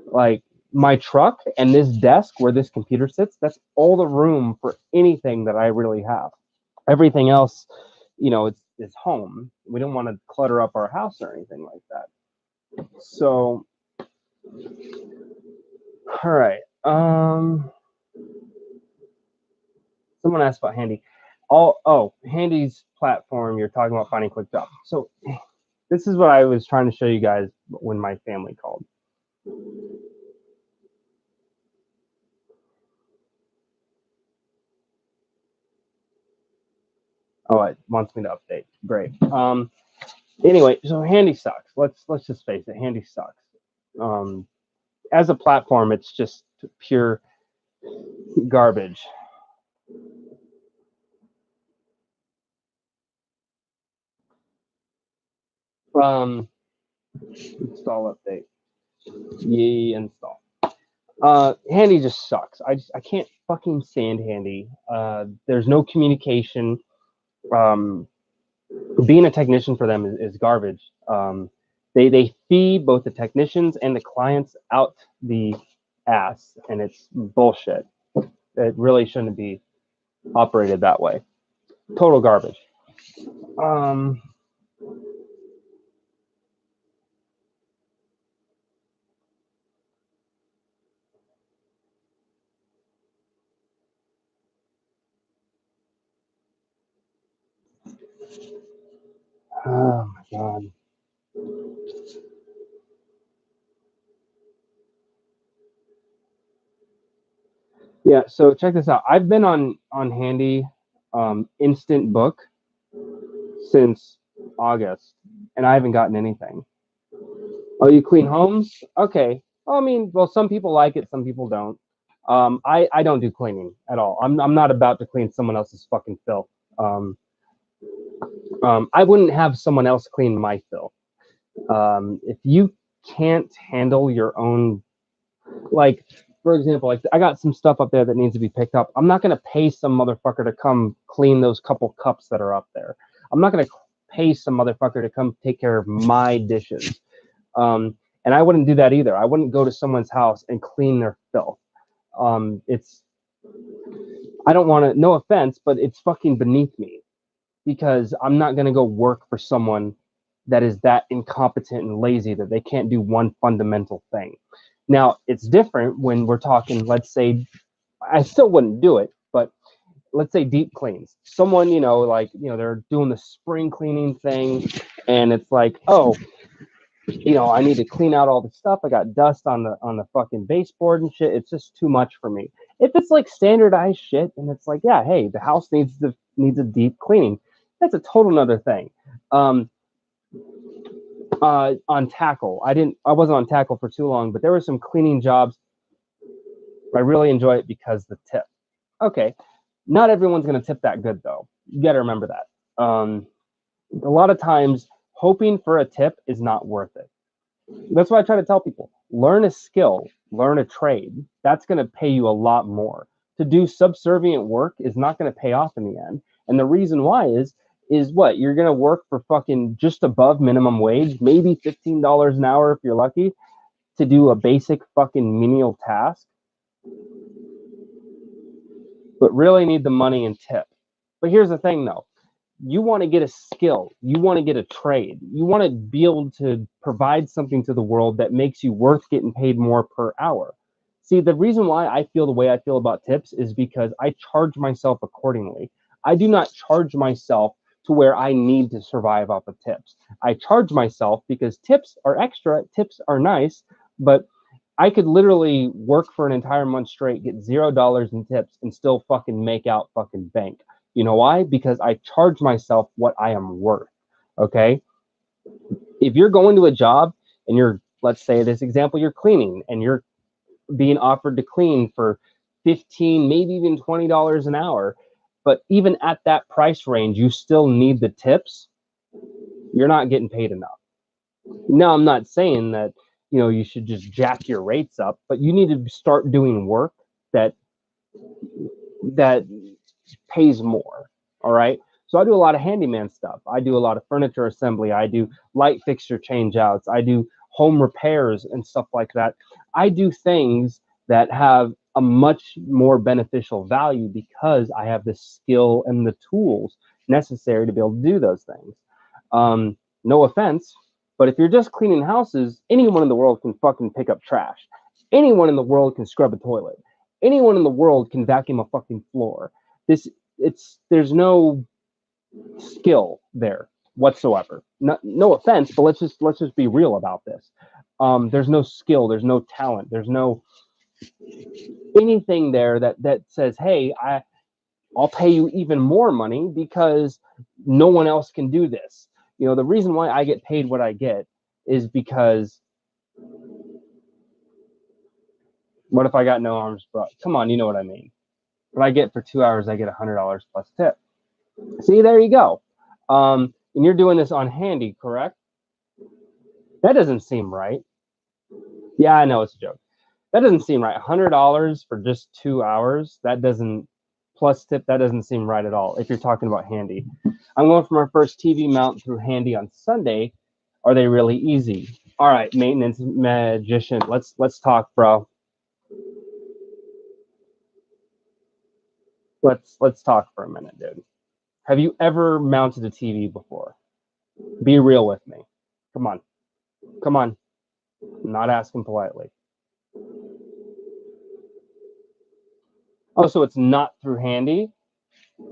Like my truck and this desk where this computer sits, that's all the room for anything that I really have. Everything else, it's home. We don't want to clutter up our house or anything like that. So, all right. Someone asked about Handy. Handy's platform. You're talking about finding quick jobs. So, this is what I was trying to show you guys when my family called. Oh, it wants me to update. Great. Anyway, so Handy sucks. Let's just face it. Handy sucks. As a platform, it's just pure garbage. Install update. Yay, install. Handy just sucks. I can't fucking stand Handy. There's no communication. Um, Being a technician for them is garbage. They fee both the technicians and the clients out the ass, and it's bullshit. It really shouldn't be operated that way. Total garbage. Um, oh my god. Yeah, so check this out. I've been on Handy Instant Book since August, and I haven't gotten anything. Oh, you clean homes? Okay. Well, I mean, well, some people like it, some people don't. I don't do cleaning at all. I'm not about to clean someone else's fucking filth. Um, I wouldn't have someone else clean my filth. If you can't handle your own, like, for example, like I got some stuff up there that needs to be picked up. I'm not gonna pay some motherfucker to come clean those couple cups that are up there. I'm not gonna pay some motherfucker to come take care of my dishes. And I wouldn't do that either. I wouldn't go to someone's house and clean their filth. It's I don't want to. No offense, but it's fucking beneath me because I'm not gonna go work for someone that is that incompetent and lazy that they can't do one fundamental thing. Now it's different when we're talking. Let's say I still wouldn't do it, but let's say deep cleans. Someone, they're doing the spring cleaning thing, and it's like, oh, I need to clean out all the stuff. I got dust on the fucking baseboard and shit. It's just too much for me. If it's like standardized shit, and it's like, yeah, hey, the house needs a deep cleaning. That's a total nother thing. On tackle, I wasn't on tackle for too long, but there were some cleaning jobs. I really enjoy it because the tip. Okay, not everyone's gonna tip that good though. You got to remember that. A lot of times, hoping for a tip is not worth it. That's why I try to tell people: learn a skill, learn a trade. That's going to pay you a lot more. To do subservient work is not going to pay off in the end. And the reason why is what? You're going to work for fucking just above minimum wage, maybe $15 an hour if you're lucky, to do a basic fucking menial task. but really need the money and tip. But here's the thing though, you want to get a skill, you want to get a trade, you want to be able to provide something to the world that makes you worth getting paid more per hour. See, the reason why I feel the way I feel about tips is because I charge myself accordingly. I do not charge myself to where I need to survive off of tips. I charge myself because tips are extra, tips are nice, but I could literally work for an entire month straight, get $0 in tips, and still fucking make out fucking bank. You know why? Because I charge myself what I am worth. Okay. If you're going to a job and you're, let's say this example, you're cleaning and you're being offered to clean for 15, maybe even $20 an hour, but even at that price range, you still need the tips, you're not getting paid enough. Now, I'm not saying that, you should just jack your rates up, but you need to start doing work that that pays more. All right. So I do a lot of handyman stuff. I do a lot of furniture assembly. I do light fixture change outs. I do home repairs and stuff like that. I do things that have a much more beneficial value because I have the skill and the tools necessary to be able to do those things. No offense, but if you're just cleaning houses, anyone in the world can fucking pick up trash. Anyone in the world can scrub a toilet. Anyone in the world can vacuum a fucking floor. This there's no skill there whatsoever. No offense, but let's just be real about this. There's no skill, there's no talent, there's no anything there that says, hey, I'll pay you even more money because no one else can do this. The reason why I get paid what I get is because what if I got no arms? But come on, you know what I mean. What I get for 2 hours, I get $100 plus tip. See, there you go. And you're doing this on Handy, correct? That doesn't seem right. Yeah, I know it's a joke. That doesn't seem right. $100 for just 2 hours. That doesn't plus tip. That doesn't seem right at all. If you're talking about Handy, I'm going for my first TV mount through Handy on Sunday. Are they really easy? All right, maintenance magician. Let's talk, bro. Let's talk for a minute, dude. Have you ever mounted a TV before? Be real with me. Come on. Come on. I'm not asking politely. Oh, so it's not through Handy?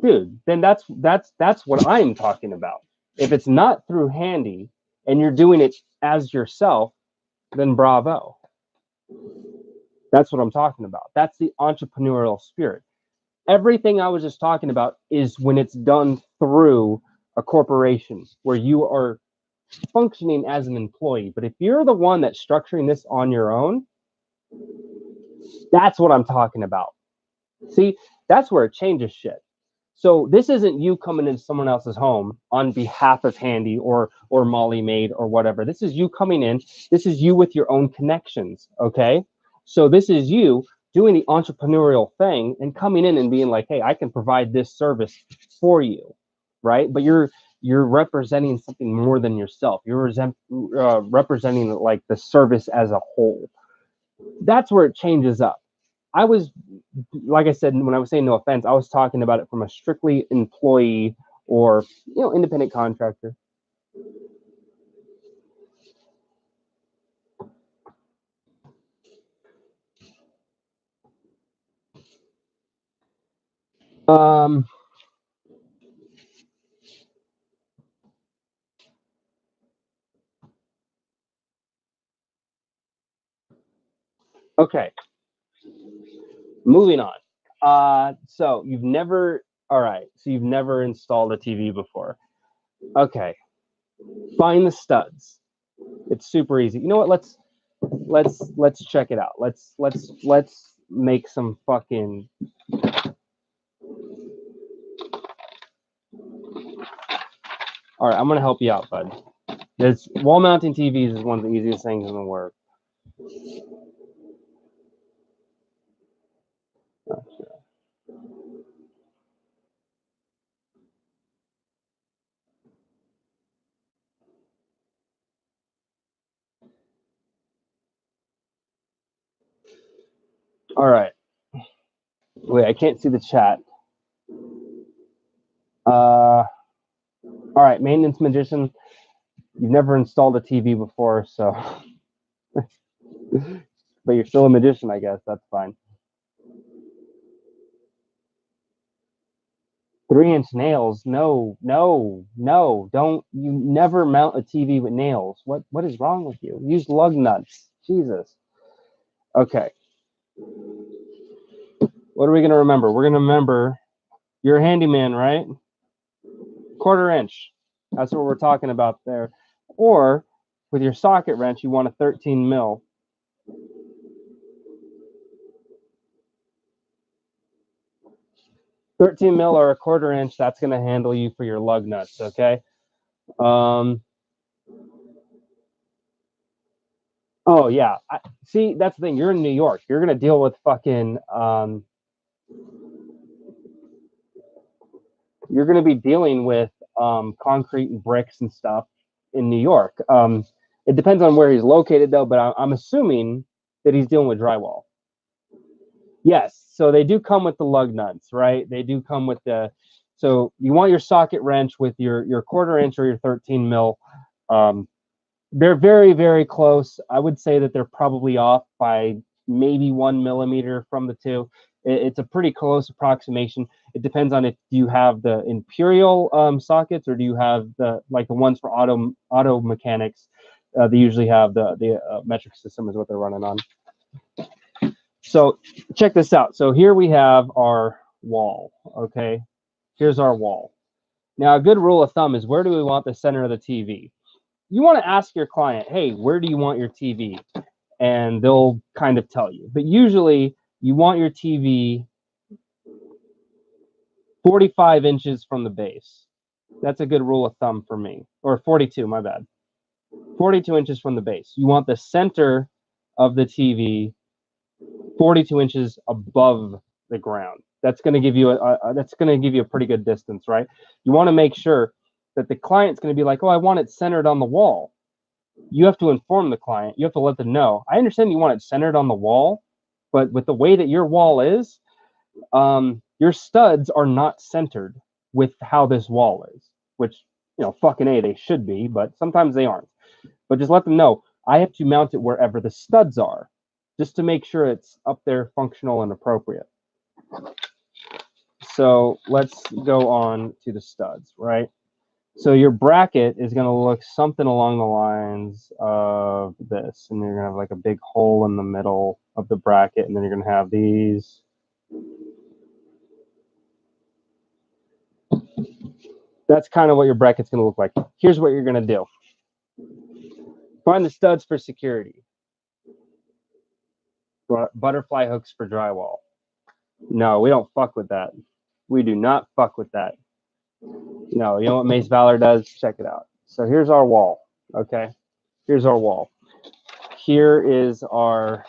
Dude, then that's what I'm talking about. If it's not through Handy and you're doing it as yourself, then bravo. That's what I'm talking about. That's the entrepreneurial spirit. Everything I was just talking about is when it's done through a corporation where you are functioning as an employee. But if you're the one that's structuring this on your own, that's what I'm talking about. See, that's where it changes shit. So this isn't you coming into someone else's home on behalf of Handy or Molly Maid or whatever. This is you coming in. This is you with your own connections. Okay. So this is you doing the entrepreneurial thing and coming in and being like, hey, I can provide this service for you. Right. But you're representing something more than yourself. You're representing like the service as a whole. That's where it changes up. I was, like I said, when I was saying no offense, I was talking about it from a strictly employee or independent contractor. Um, okay, moving on. So you've never, all right, so you've never installed a TV before. Okay, find the studs. It's super easy. You know what? Let's check it out. Let's make some fucking. All right, I'm gonna help you out, bud. This wall mounting TVs is one of the easiest things in the world. All right. Wait, I can't see the chat. All right, maintenance magician. You've never installed a TV before, so. But you're still a magician, I guess. That's fine. 3-inch nails? No, no, no. Don't. You never mount a TV with nails. What is wrong with you? Use lug nuts. Jesus. Okay. What are we gonna remember? We're gonna remember. You're a handyman, right? 1/4 inch. That's what we're talking about there. Or with your socket wrench, you want a 13 mil. 13 mil or a 1/4 inch, that's going to handle you for your lug nuts, okay? Oh, yeah. See, that's the thing. You're in New York. You're going to deal with fucking... you're going to be dealing with concrete and bricks and stuff in New York. It depends on where he's located, though, but I'm assuming that he's dealing with drywall. Yes, so they do come with the lug nuts, right? They do come with the... So you want your socket wrench with your 1/4 inch or your 13 mil. They're very, very close. I would say that they're probably off by maybe 1 millimeter from the two. It's a pretty close approximation. It depends on if you have the imperial sockets or do you have the ones for auto mechanics. They usually have the metric system is what they're running on. So check this out. So here we have our wall. Okay, here's our wall. Now a good rule of thumb is, where do we want the center of the TV? You want to ask your client, hey, where do you want your TV? And they'll kind of tell you. But usually you want your TV 45 inches from the base. That's a good rule of thumb for me. Or 42, my bad. 42 inches from the base. You want the center of the TV 42 inches above the ground. That's going to give you a pretty good distance, right? You want to make sure that the client's going to be like, oh, I want it centered on the wall. You have to inform the client. You have to let them know. I understand you want it centered on the wall, but with the way that your wall is, your studs are not centered with how this wall is, which, fucking A, they should be, but sometimes they aren't. But just let them know, I have to mount it wherever the studs are, just to make sure it's up there, functional and appropriate. So let's go on to the studs, right? So your bracket is going to look something along the lines of this, and you're going to have like a big hole in the middle of the bracket, and then you're going to have these. That's kind of what your bracket's going to look like. Here's what you're going to do. Find the studs for security. Butterfly hooks for drywall. No, we don't fuck with that. We do not fuck with that. No, you know what Mace Valor does? Check it out. So here's our wall, okay? Here's our wall. Here is our...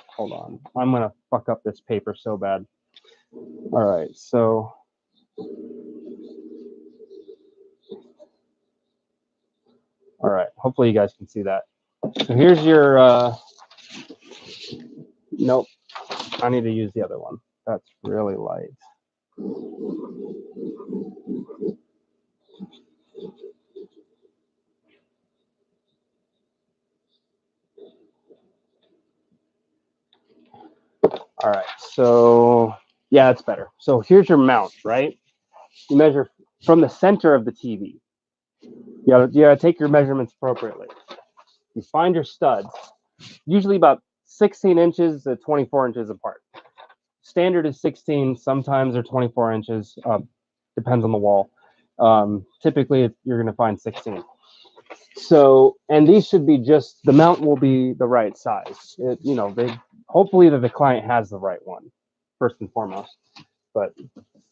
Hold on. I'm going to fuck up this paper so bad. All right, so... All right, hopefully you guys can see that. So here's your... Nope, I need to use the other one. That's really light. All right, so yeah, that's better. So here's your mount, right? You measure from the center of the TV. You gotta take your measurements appropriately. You find your studs, usually about 16 inches to 24 inches apart. Standard is 16, sometimes they're 24 inches, depends on the wall. Typically, you're gonna find 16. So, and these should be the mount will be the right size. Hopefully that the client has the right one, first and foremost. But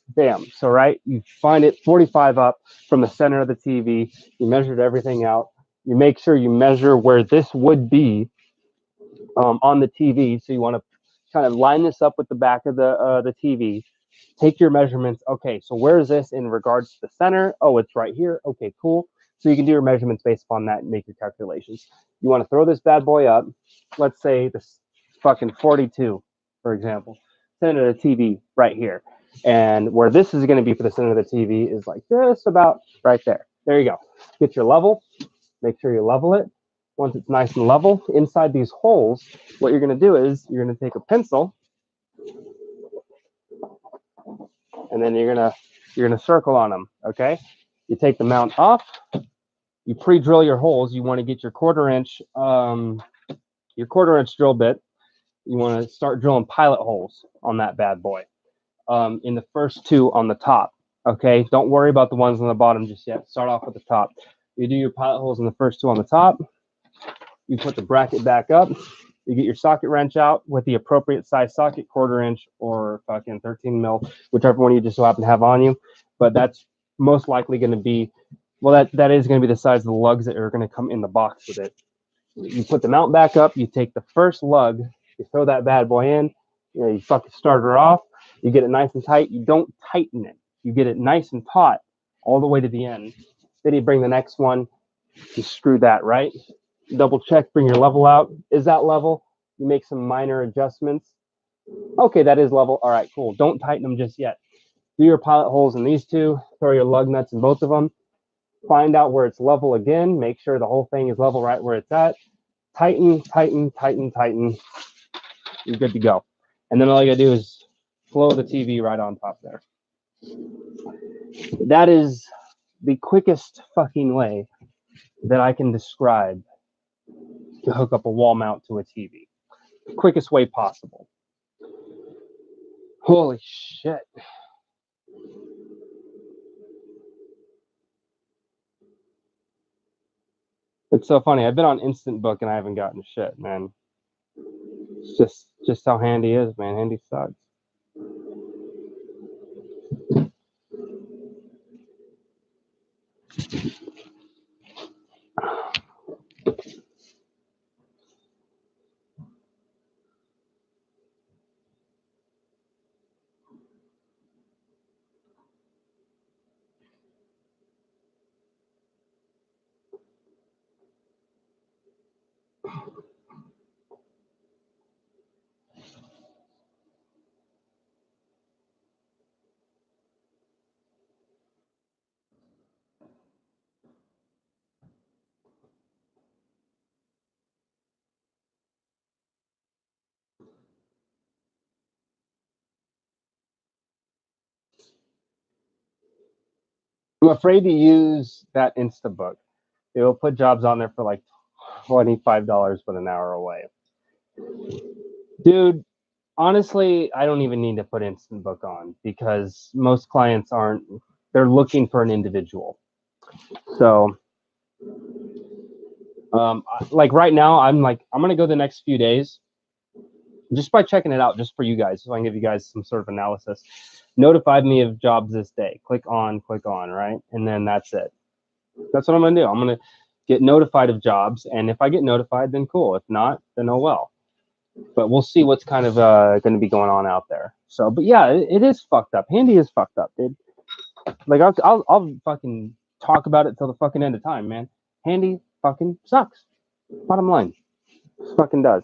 bam, so right, you find it 45 up from the center of the TV. You measured everything out. You make sure you measure where this would be on the TV. So you want to kind of line this up with the back of the TV. Take your measurements. Okay, so where is this in regards to the center? Oh, it's right here. Okay, cool. So you can do your measurements based upon that and make your calculations. You want to throw this bad boy up. Let's say this fucking 42. for example. Center of the TV right here. And where this is going to be for the center of the TV is like just about right there. There you go. Get your level. Make sure you level it. Once it's nice and level, inside these holes, what you're going to do is you're going to take a pencil and then you're gonna circle on them. Okay. You take the mount off. You pre-drill your holes. You want to get your quarter-inch drill bit. You want to start drilling pilot holes on that bad boy. In the first two on the top. Okay, don't worry about the ones on the bottom just yet. Start off with the top. You do your pilot holes in the first two on the top. You put the bracket back up. You get your socket wrench out with the appropriate size socket, quarter-inch or fucking 13 mil, whichever one you just so happen to have on you. But that's most likely going to be, well, that is going to be the size of the lugs that are going to come in the box with it. You put the mount back up. You take the first lug. You throw that bad boy in. You fucking start her off. You get it nice and tight. You don't tighten it. You get it nice and taut all the way to the end. Then you bring the next one. You screw that right. Double check, bring your level out. Is that level? You make some minor adjustments. Okay, that is level. All right, cool. Don't tighten them just yet. Do your pilot holes in these two. Throw your lug nuts in both of them. Find out where it's level again. Make sure the whole thing is level right where it's at. Tighten, tighten, tighten, tighten. You're good to go. And then all you gotta do is flow the TV right on top there. That is the quickest fucking way that I can describe to hook up a wall mount to a TV. The quickest way possible. Holy shit. It's so funny. I've been on Instant Book and I haven't gotten shit, man. It's just how Handy is, man. Handy sucks. I'm afraid to use that Instabook. It will put jobs on there for like $25 but an hour away. Dude, honestly, I don't even need to put Instant Book on because most clients aren't, they're looking for an individual. So, like right now, I'm going to go the next few days just by checking it out just for you guys so I can give you guys some sort of analysis. Notified me of jobs this day. Click on, right? And then that's it. That's what I'm going to do. I'm going to get notified of jobs. And if I get notified, then cool. If not, then oh well. But we'll see what's kind of going to be going on out there. So, but yeah, it is fucked up. Handy is fucked up, dude. Like I'll fucking talk about it till the fucking end of time, man. Handy fucking sucks. Bottom line, it fucking does.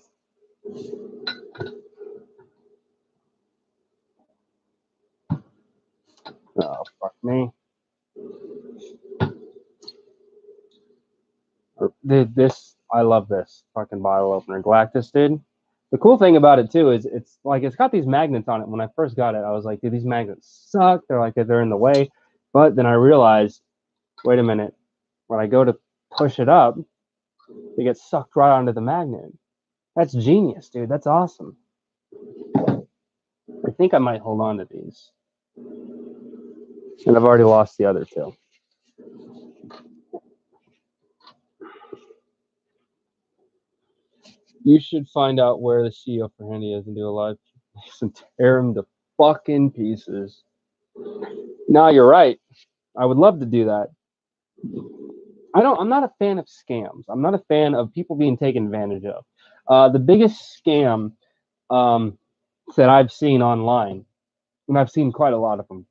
Oh fuck me. Dude, this I love this fucking bottle opener, Galactus, dude. The cool thing about it too is it's got these magnets on it. When I first got it, I was like, dude, these magnets suck. They're in the way. But then I realized, wait a minute, when I go to push it up, they get sucked right onto the magnet. That's genius, dude. That's awesome. I think I might hold on to these. And I've already lost the other two. You should find out where the CEO for Handy is and do a live piece and tear him to fucking pieces. No, you're right. I would love to do that. I'm not a fan of scams. I'm not a fan of people being taken advantage of. The biggest scam that I've seen online, and I've seen quite a lot of them,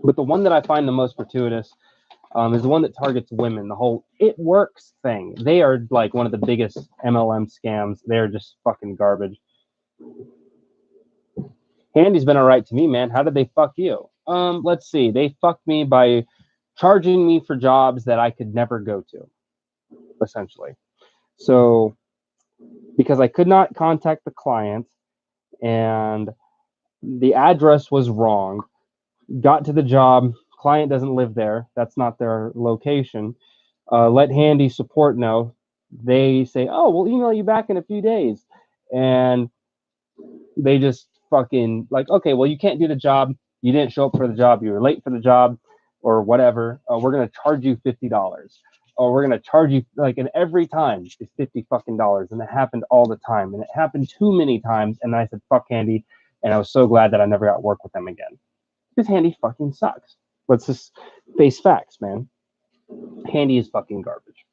but the one that I find the most gratuitous is the one that targets women. The whole "it works" thing. They are like one of the biggest MLM scams. They're just fucking garbage. Handy's been all right to me, man. How did they fuck you? Let's see. They fucked me by charging me for jobs that I could never go to, essentially. So because I could not contact the client and the address was wrong, got to the job, client doesn't live there. That's not their location. Let Handy support know. They say, "Oh, we'll email you back in a few days," and they just fucking like, okay, well, you can't do the job. You didn't show up for the job. You were late for the job, or whatever. We're gonna charge you $50. Or we're gonna charge you like, and every time is $50 fucking, and it happened all the time, and it happened too many times. And I said, "Fuck Handy," and I was so glad that I never got work with them again. Because Handy fucking sucks. Let's just face facts, man. Handy is fucking garbage.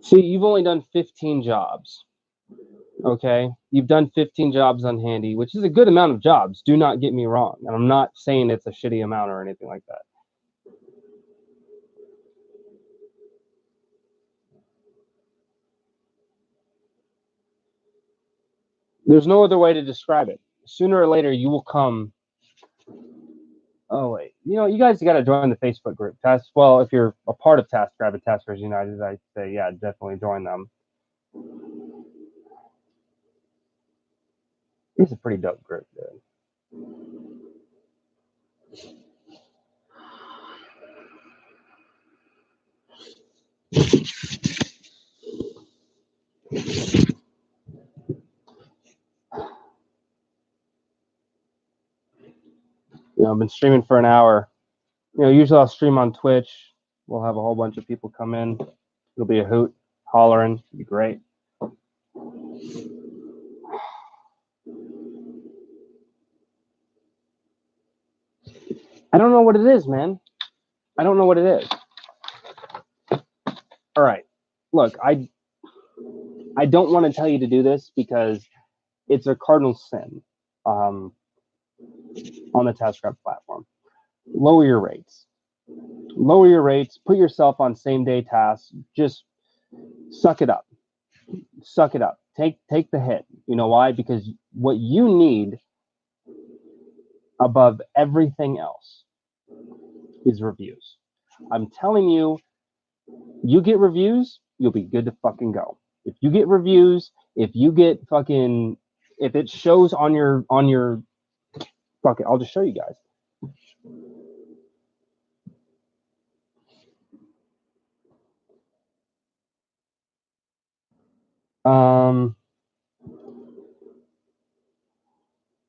See, you've only done 15 jobs. Okay, you've done 15 jobs on Handy, which is a good amount of jobs. Do not get me wrong, and I'm not saying it's a shitty amount or anything like that. There's no other way to describe it. Sooner or later, you will come. Oh wait, you guys got to join the Facebook group. Well, if you're a part of TaskRabbit Taskers United, I say yeah, definitely join them. It's a pretty dope group, dude. I've been streaming for an hour. Usually I'll stream on Twitch. We'll have a whole bunch of people come in. It'll be a hoot, hollering. It'll be great. I don't know what it is, man. I don't know what it is. All right. Look, I don't want to tell you to do this because it's a cardinal sin on the TaskRabbit platform. Lower your rates. Lower your rates. Put yourself on same day tasks. Just suck it up. Suck it up. Take the hit. You know why? Because what you need above everything else is reviews. I'm telling you, you get reviews, you'll be good to fucking go. If you get reviews, if you get fucking, if it shows on your fuck it, I'll just show you guys.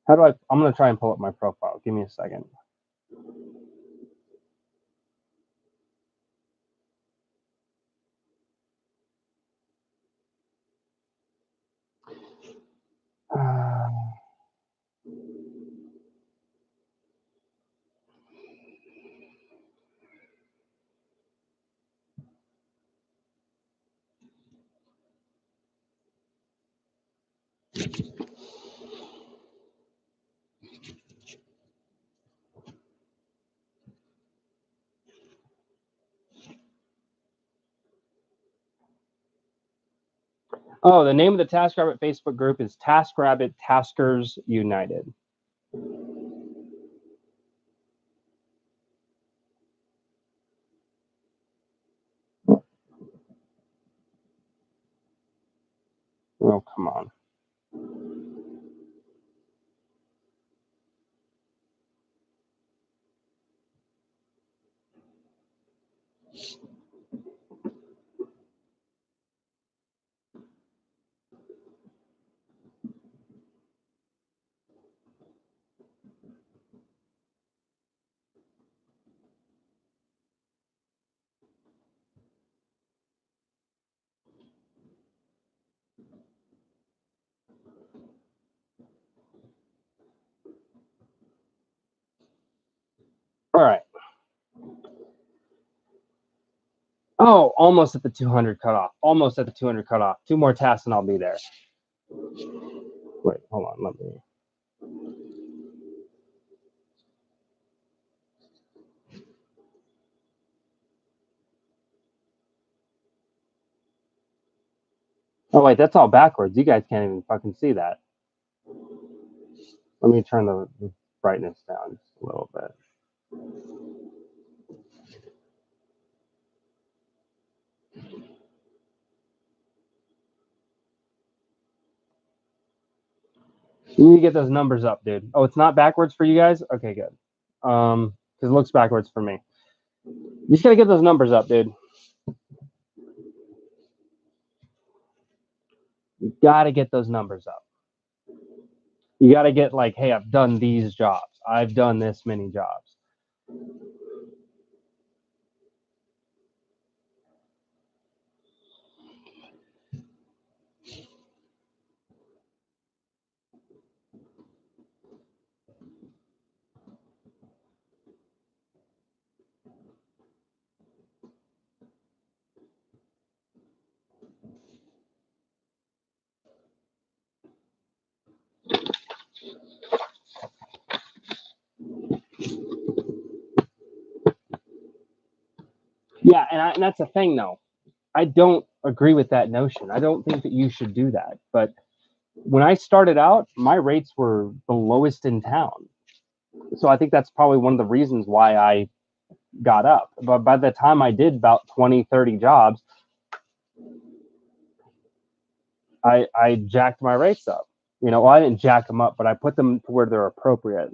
How do I'm gonna try and pull up my profile. Give me a second. Oh, the name of the TaskRabbit Facebook group is TaskRabbit Taskers United. Oh, come on. All right. Oh, almost at the 200 cutoff. Almost at the 200 cutoff. 2 more tasks and I'll be there. Wait, hold on. Let me. Oh wait, that's all backwards. You guys can't even fucking see that. Let me turn the brightness down just a little bit. You need to get those numbers up, dude. Oh, it's not backwards for you guys? Okay, good. Because it looks backwards for me. You just gotta get those numbers up, dude. You gotta get those numbers up. You gotta get like, hey, I've done these jobs. I've done this many jobs. Yeah, and that's the thing, though. I don't agree with that notion. I don't think that you should do that. But when I started out, my rates were the lowest in town. So I think that's probably one of the reasons why I got up. But by the time I did about 20, 30 jobs, I jacked my rates up. You know, well, I didn't jack them up, but I put them to where they're appropriate.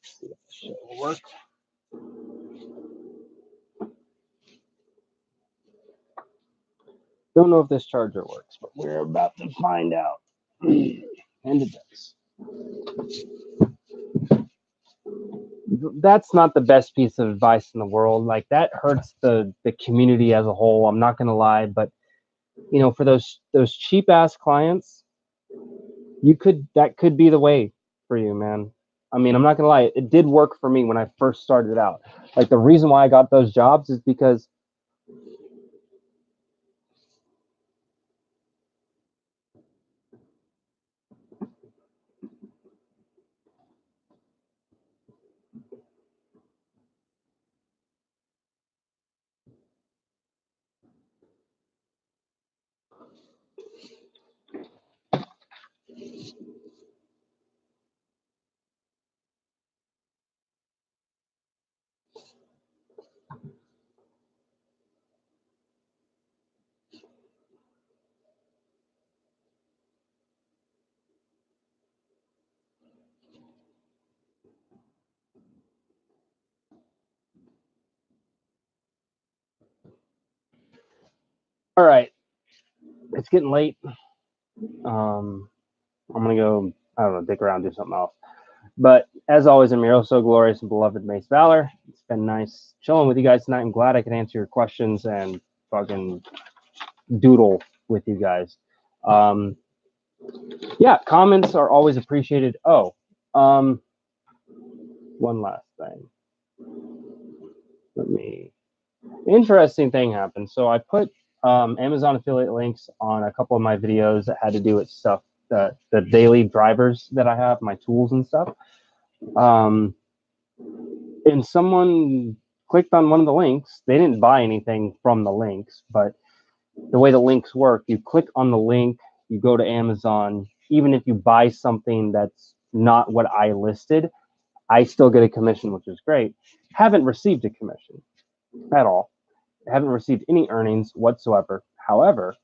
See if this shit will work. Don't know if this charger works, but we're about to find out. And it does. That's not the best piece of advice in the world. Like that hurts the community as a whole. I'm not gonna lie, but you know, for those cheap ass clients, that could be the way for you, man. I mean, I'm not gonna lie, it did work for me when I first started out. Like the reason why I got those jobs is because all right, it's getting late. I'm gonna go, I don't know, dick around, do something else. But as always, I'm your so glorious and beloved Mace Valor. It's been nice chilling with you guys tonight. I'm glad I could answer your questions and fucking doodle with you guys. Um, yeah, comments are always appreciated. Oh, one last thing. Let me. Interesting thing happened. So I put Amazon affiliate links on a couple of my videos that had to do with stuff, the daily drivers that I have, my tools and stuff. And someone clicked on one of the links. They didn't buy anything from the links, but the way the links work, you click on the link, you go to Amazon. Even if you buy something that's not what I listed, I still get a commission, which is great. Haven't received a commission at all. haven't received any earnings whatsoever. However,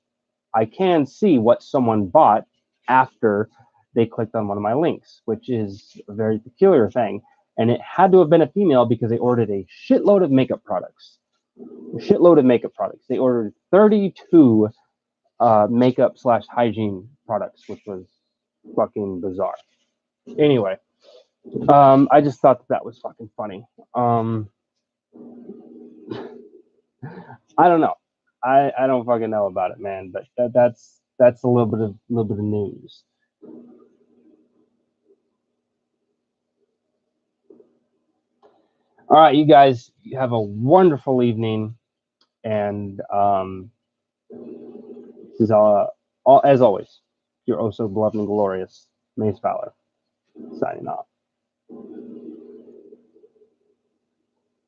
I can see what someone bought after they clicked on one of my links, which is a very peculiar thing. And it had to have been a female because they ordered a shitload of makeup products. A shitload of makeup products. They ordered 32 makeup slash hygiene products, which was fucking bizarre. Anyway, I just thought that was fucking funny. I don't know. I don't fucking know about it, man. But that's a little bit of news. All right, you guys, you have a wonderful evening, and this is all as always, your oh so beloved and glorious Mace Fowler signing off.